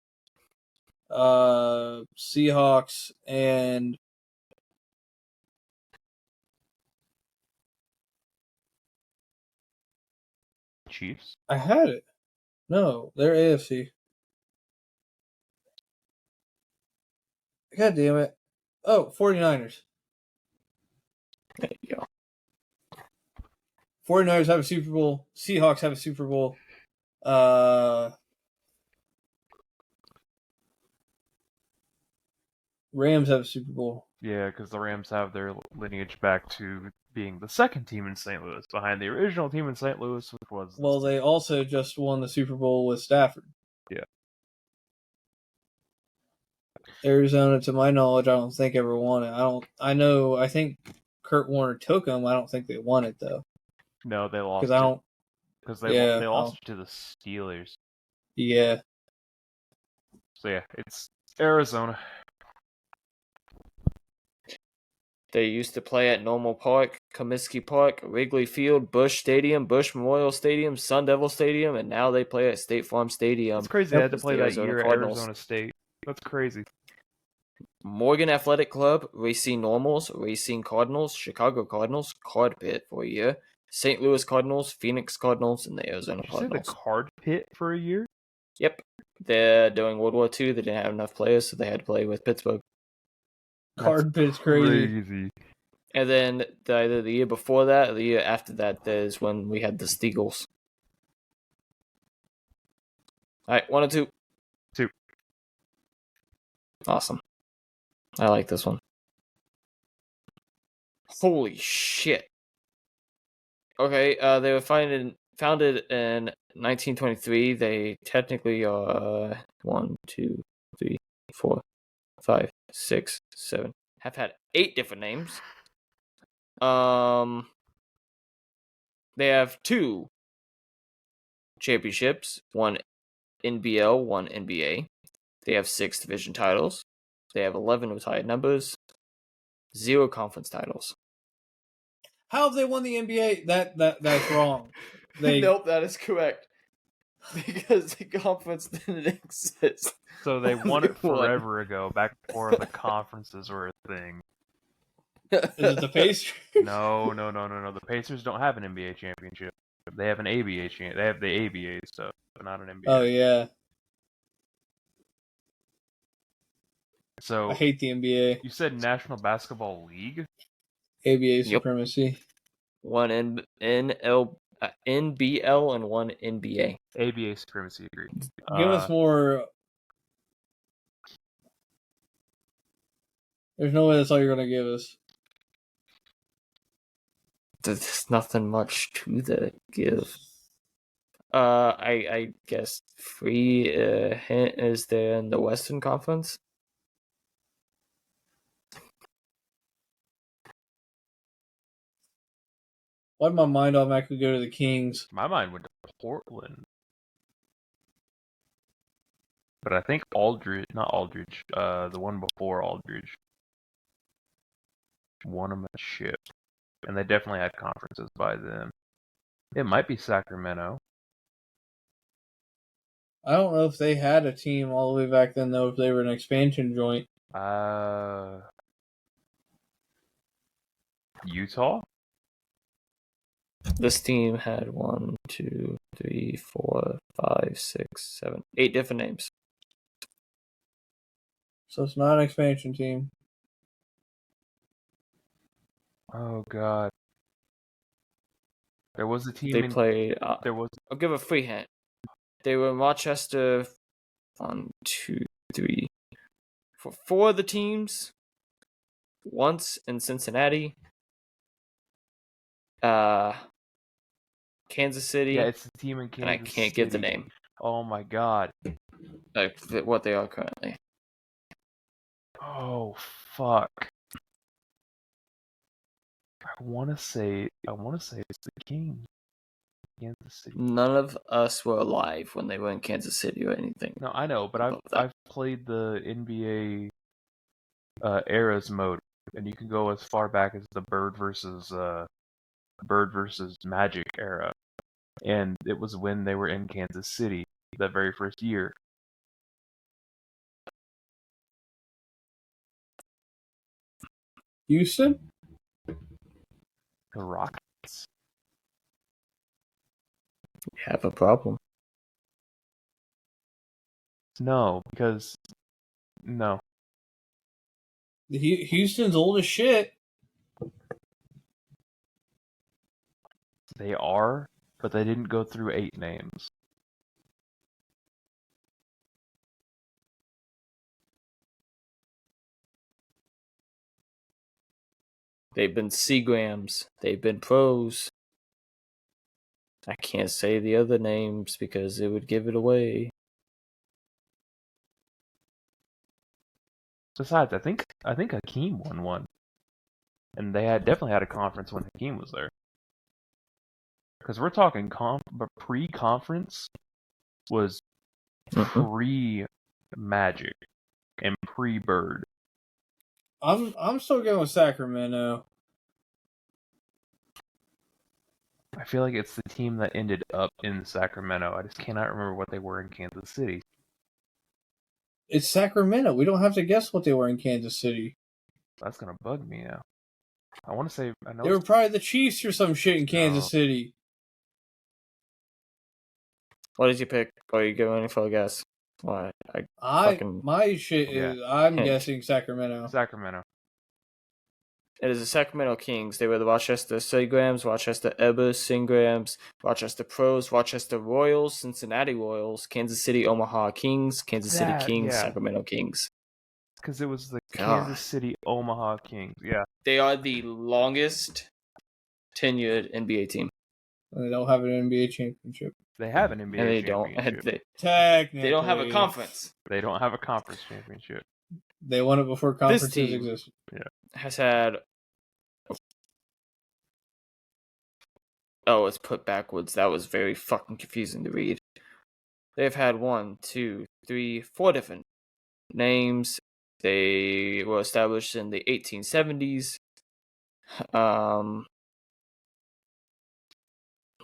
Seahawks, and Chiefs? I had it. No, they're AFC. God damn it. Oh, 49ers. There you go. 49ers have a Super Bowl. Seahawks have a Super Bowl. Rams have a Super Bowl. Yeah, because the Rams have their lineage back to being the second team in St. Louis, behind the original team in St. Louis, which was... Well, they also just won the Super Bowl with Stafford. Yeah. Arizona, to my knowledge, I don't think ever won it. I think Kurt Warner took them. I don't think they won it, though. No, they lost. Because they lost it to the Steelers. Yeah. So yeah, it's Arizona. They used to play at Normal Park, Comiskey Park, Wrigley Field, Busch Stadium, Busch Memorial Stadium, Sun Devil Stadium, and now they play at State Farm Stadium. It's crazy they had to It's play the that Arizona year at Cardinals. Arizona State. That's crazy. Morgan Athletic Club, Racine Normals, Racine Cardinals, Chicago Cardinals, Card Pit for a year, St. Louis Cardinals, Phoenix Cardinals, and the Arizona Did you say the Cardinals. Card Pit for a year? Yep. During World War II, they didn't have enough players, so they had to play with Pittsburgh. Card Pit's crazy. Crazy. And then either the year before that or the year after that is when we had the Steagles. All right, 1 and 2. 2. Awesome. I like this one. Holy shit. Okay, they were founded in 1923. They technically are 1, 2, 3, 4, 5, 6, 7. Have had 8 different names. They have 2 championships, 1 NBL, 1 NBA. They have 6 division titles. They have 11 retired numbers, 0 conference titles. How have they won the NBA? That's wrong. Nope, that is correct. Because the conference didn't exist. So they won They it forever ago, back before the conferences were a thing. Is it the Pacers? No. The Pacers don't have an NBA championship. They have an ABA champ. They have the ABA stuff, but not an NBA. Oh yeah, So I hate the NBA. you said National Basketball League? ABA supremacy. One NBL and one NBA. ABA supremacy, agreed. Give us more. There's no way that's all you're gonna give us. There's nothing much to the give. I guess free hint is there in the Western Conference. Why'd my mind automatically go to the Kings? My mind went to Portland. But I think Aldridge, the one before Aldridge, won them a ship. And they definitely had conferences by then. It might be Sacramento. I don't know if they had a team all the way back then, though, if they were an expansion joint. Utah? This team had 1, 2, 3, 4, 5, 6, 7, 8 different names. So it's not an expansion team. Oh god. There was a team They played. there was I'll give a free hint. They were in Rochester. 1, 2, 3, for 4 of the teams. Once in Cincinnati. Kansas City. Yeah, it's the team in Kansas and I can't get the name. Oh my god. Like what they are currently. Oh fuck. I wanna say it's the Kings. Kansas City. None of us were alive when they were in Kansas City or anything. No, I know, but I've played the NBA eras mode, and you can go as far back as the Bird versus Magic era, and it was when they were in Kansas City that very first year. Houston? The Rockets. You have a problem. No, because no. Houston's old as shit. They are, but they didn't go through 8 names. They've been Seagrams. They've been pros. I can't say the other names because it would give it away. Besides, I think Hakeem won one, and they definitely had a conference when Hakeem was there. Because we're talking but pre-conference was pre-Magic and pre-Bird. I'm still going with Sacramento. I feel like it's the team that ended up in Sacramento. I just cannot remember what they were in Kansas City. It's Sacramento. We don't have to guess what they were in Kansas City. That's gonna bug me now. I want to say I know they were probably the Chiefs or some shit in Kansas City. What did you pick? Are you going for a guess? Why? My shit is I'm guessing Sacramento. Sacramento. It is the Sacramento Kings. They were the Rochester Seagrams, Rochester Ebbers, Seagrams, Rochester Pros, Rochester Royals, Cincinnati Royals, Kansas City Omaha Kings, Kansas City Kings, Sacramento Kings. Because it was the Kansas City Omaha Kings. Yeah. They are the longest tenured NBA team. And they don't have an NBA championship. They have an NBA championship. Technically. They don't have a conference. They don't have a conference championship. They won it before conferences this team existed. Yeah. Has had... Oh, it's put backwards. That was very fucking confusing to read. They've had 1, 2, 3, 4 different names They were established in the 1870s. That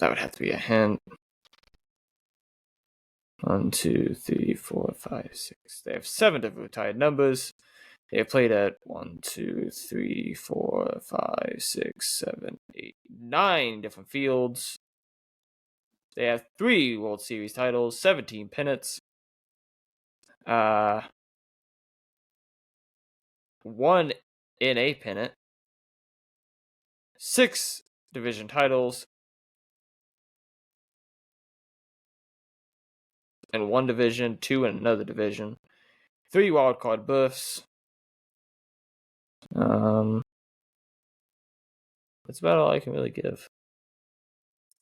would have to be a hint. 1, 2, 3, 4, 5, 6. They have 7 different retired numbers. They have played at 1, 2, 3, 4, 5, 6, 7, 8, 9 different fields. They have 3 World Series titles, 17 pennants. 1 NA pennant. 6 division titles. In one division, 2 in another division. 3 wildcard berths. That's about all I can really give.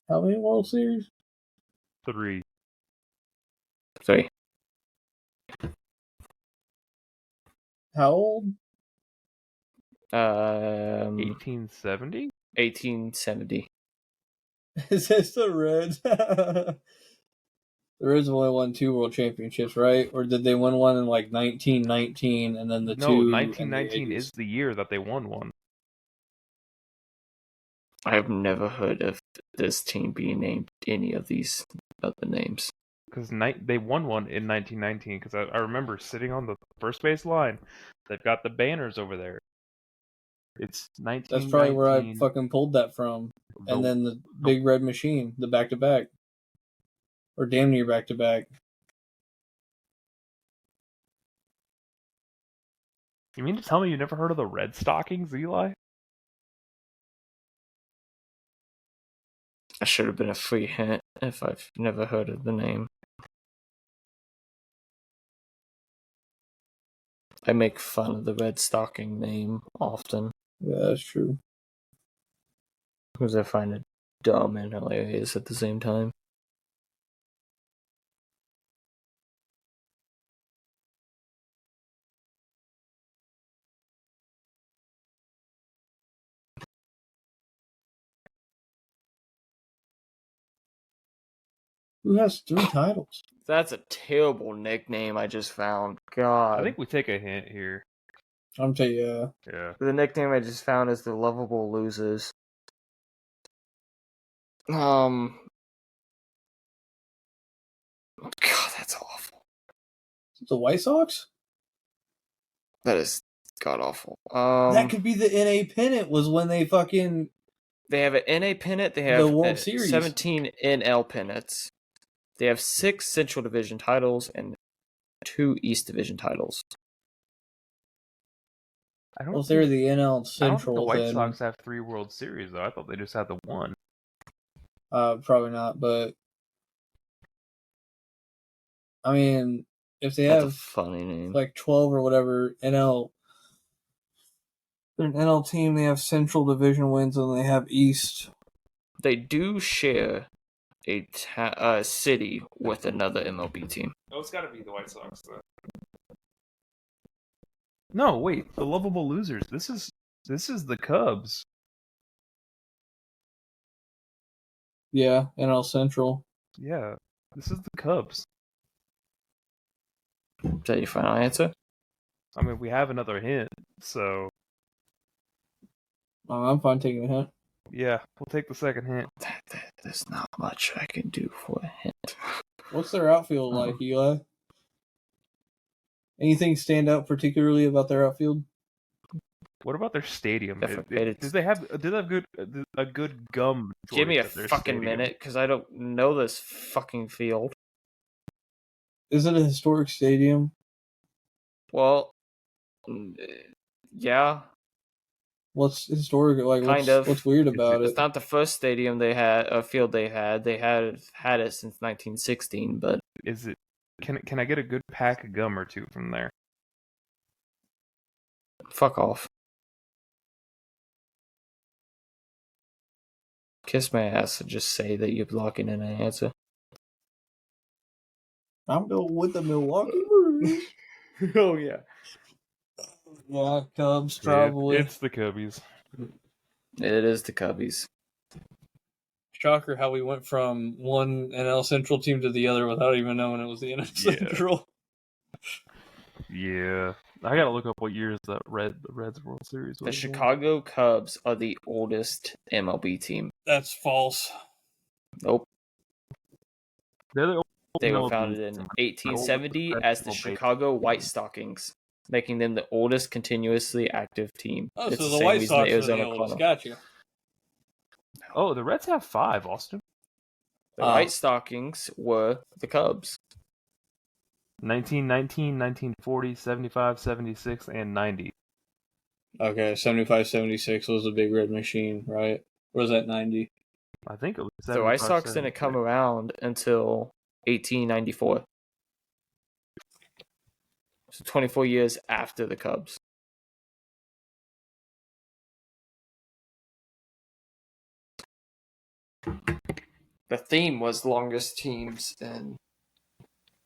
How many World Series? 3. 3. How old? 1870? 1870. Is this the Reds? The Reds only won 2 World Championships, right? Or did they win one in like 1919 and then the No, 2? 1919 is the year that they won one. I've never heard of this team being named any of these other names. Because they won one in 1919. Because I remember sitting on the first base line. They've got the banners over there. It's 1919. That's probably where I fucking pulled that from. And then the Big Red Machine, the back-to-back. Or damn near back-to-back. You mean to tell me you never heard of the Red Stockings, Eli? I should have been a free hint if I've never heard of the name. I make fun of the Red Stocking name often. Yeah, that's true. Because I find it dumb and hilarious at the same time. Who has 3 titles? That's a terrible nickname I just found. God. I think we take a hint here. I'm telling you, Yeah. The nickname I just found is the Lovable Losers. God, that's awful. the White Sox? That is god awful. That could be the NA pennant. Was when they fucking. They have an NA pennant. They have The World Series. 17 NL pennants. They have 6 Central Division titles and 2 East Division titles. Well, if they're the NL Central, I don't think the White then, Sox have 3 World Series, though. I thought they just had the 1. Probably not. But I mean, if they That's have a funny name. like 12 or whatever NL, they're an NL team. They have Central Division wins and they have East. They do share a city with another MLB team. Oh, it's got to be the White Sox, though. No, wait. The Lovable Losers. This is the Cubs. Yeah, NL Central. Yeah, this is the Cubs. Is that your final answer? I mean, we have another hint, so I'm fine taking a hint. yeah, we'll take the second hint. There's not much I can do for a hint. What's their outfield like, Eli? Anything stand out particularly about their outfield? What about their stadium? Did they have a good gum? Give me a choice at their fucking stadium? minute, because I don't know this fucking field. Is it a historic stadium? Well, yeah, What's historic? Like, kind of. What's weird about It's it? not the first stadium they had, a field they had. They had it since 1916, but Is it? Can I get a good pack of gum or two from there? fuck off. Kiss my ass and just say that you're blocking in an answer. I'm going with the Milwaukee Brewers. Oh, yeah. Yeah, Cubs, probably. It's the Cubbies. It is the Cubbies. Shocker how we went from one NL Central team to the other without even knowing it was the NL Central. Yeah. I gotta look up what years the Reds World Series The was. Chicago Cubs are the oldest MLB team. That's false. Nope. They're the They were MLB founded in team. 1870 as the professional Chicago White Stockings, making them the oldest continuously active team. Oh, It's so the the same White reason Sox are the Arizona oldest. Cardinals. Got you. Oh, the Reds have 5, Austin. The White Stockings were the Cubs. 1919, 1940, 75, 76, and 90. Okay, 75, 76 was the Big Red Machine, right? Or was that 90? I think it was The White 75, Sox didn't come around until 1894. So 24 years after the Cubs. The theme was longest teams and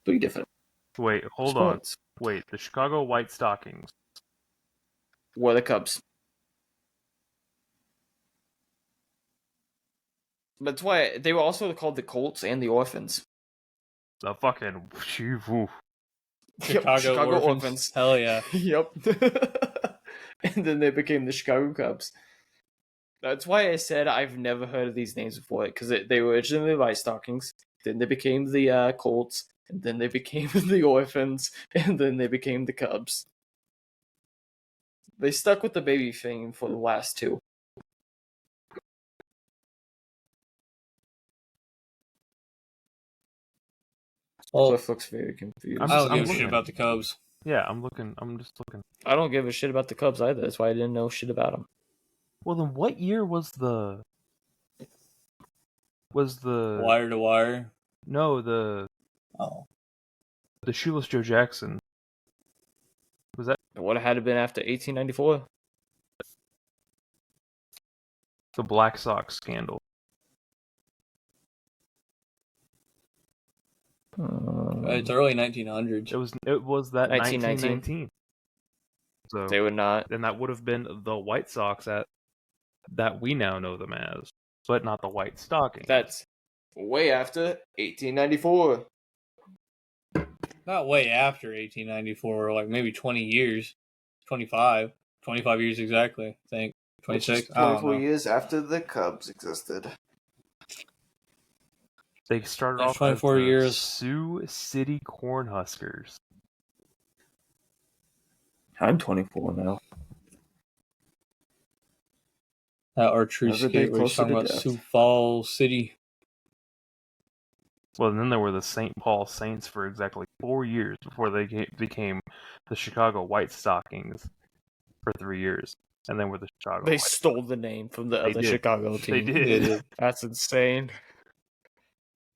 3 different Wait, hold sports. on. Wait, the Chicago White Stockings. Were the Cubs. But that's why they were also called the Colts and the Orphans. The fucking... Oof. Chicago Orphans. Hell yeah. Yep. And then they became the Chicago Cubs. That's why I said I've never heard of these names before, because they were originally the White Stockings, then they became the Colts, and then they became the Orphans, and then they became the Cubs. They stuck with the baby thing for the last 2. Well, Cliff looks very confused. I don't I'm give a shit looking. about the Cubs. Yeah, I'm looking. I'm just looking. I don't give a shit about the Cubs either. That's why I didn't know shit about them. Well, then what year was the... Wire to wire. No, the Shoeless Joe Jackson. Was that It would have had to been after 1894. the Black Sox scandal? It's early 1900s. It was that 1919. 1919. So They would not. then that would have been the White Sox that we now know them as, but not the White Stockings. That's way after 1894. Not way after 1894, like maybe 20 years. 25 years exactly, I think. 26. I don't 24 know. years after the Cubs existed. They started That's off 24 as the years. Sioux City Cornhuskers. I'm 24 now. That archery Another day skate where he's closer talking to about death. Sioux Falls City. Well, and then there were the St. Paul Saints for exactly 4 years before they became the Chicago White Stockings for 3 years, and then were the Chicago. They White stole the name from the They other did. Chicago They team. did. That's insane.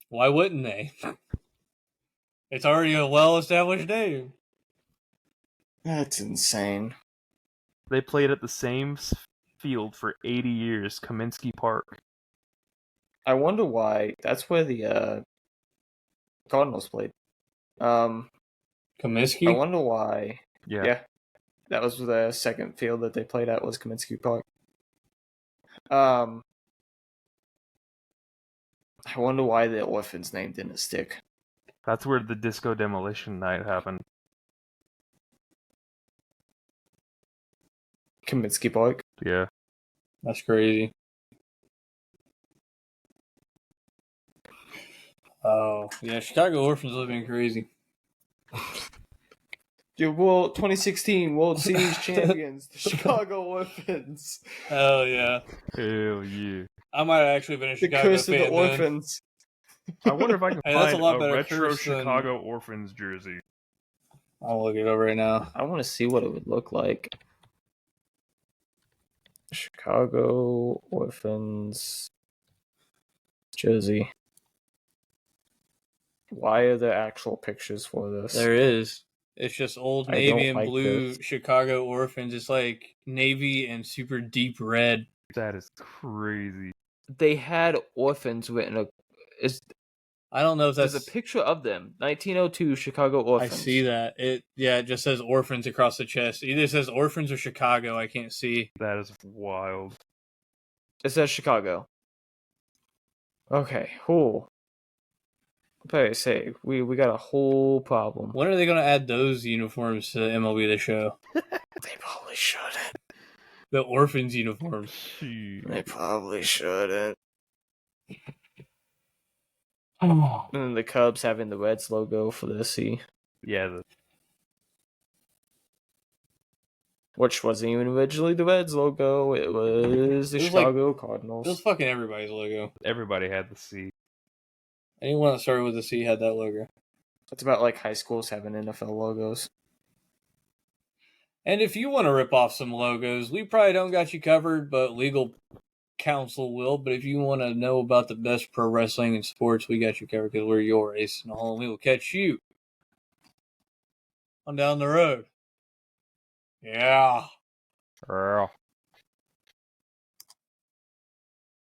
Why wouldn't they? It's already a well-established name. That's insane. They played at the same field for 80 years, Kaminsky Park. I wonder why. That's where the Cardinals played. I Comiskey? wonder why. Yeah. That was the second field that they played at was Kaminsky Park. I wonder why the Orphans name didn't stick. That's where the Disco Demolition Night happened. Kaminsky Park. Yeah. That's crazy. Oh, yeah, Chicago Orphans have been crazy. Your 2016 World Series champions, the Chicago Orphans. Hell yeah. Hell yeah. I might have actually been a The Chicago curse of fan the then. Orphans. I wonder if I can Hey, that's find a lot a better retro curse than- Chicago Orphans jersey. I'll look it up right now. I want to see what it would look like. Chicago Orphans jersey. Why are there actual pictures for this? There is. It's just old I navy don't and like blue this. Chicago Orphans. It's like navy and super deep red. That is crazy. They had orphans written. I don't know if There's that's. a picture of them. 1902 Chicago I Orphans. see that. It just says orphans across the chest. Either it says orphans or Chicago. I can't see. That is wild. It says Chicago. Okay, cool. But say we got a whole problem. When are they going to add those uniforms to MLB The Show? They probably shouldn't. The orphans uniforms. They probably shouldn't. Oh. And then the Cubs having the Reds logo for the C, Yeah, which wasn't even originally the Reds logo. It was the It was like- Chicago It Cardinals. was fucking everybody's logo. everybody had the C. Anyone that started with a C had that logo. It's about like high schools having NFL logos. And if you want to rip off some logos, we probably don't got you covered, but legal counsel will. But if you want to know about the best pro wrestling and sports, we got you covered because we're your ace and all, and we will catch you on down the road. Yeah. Earl.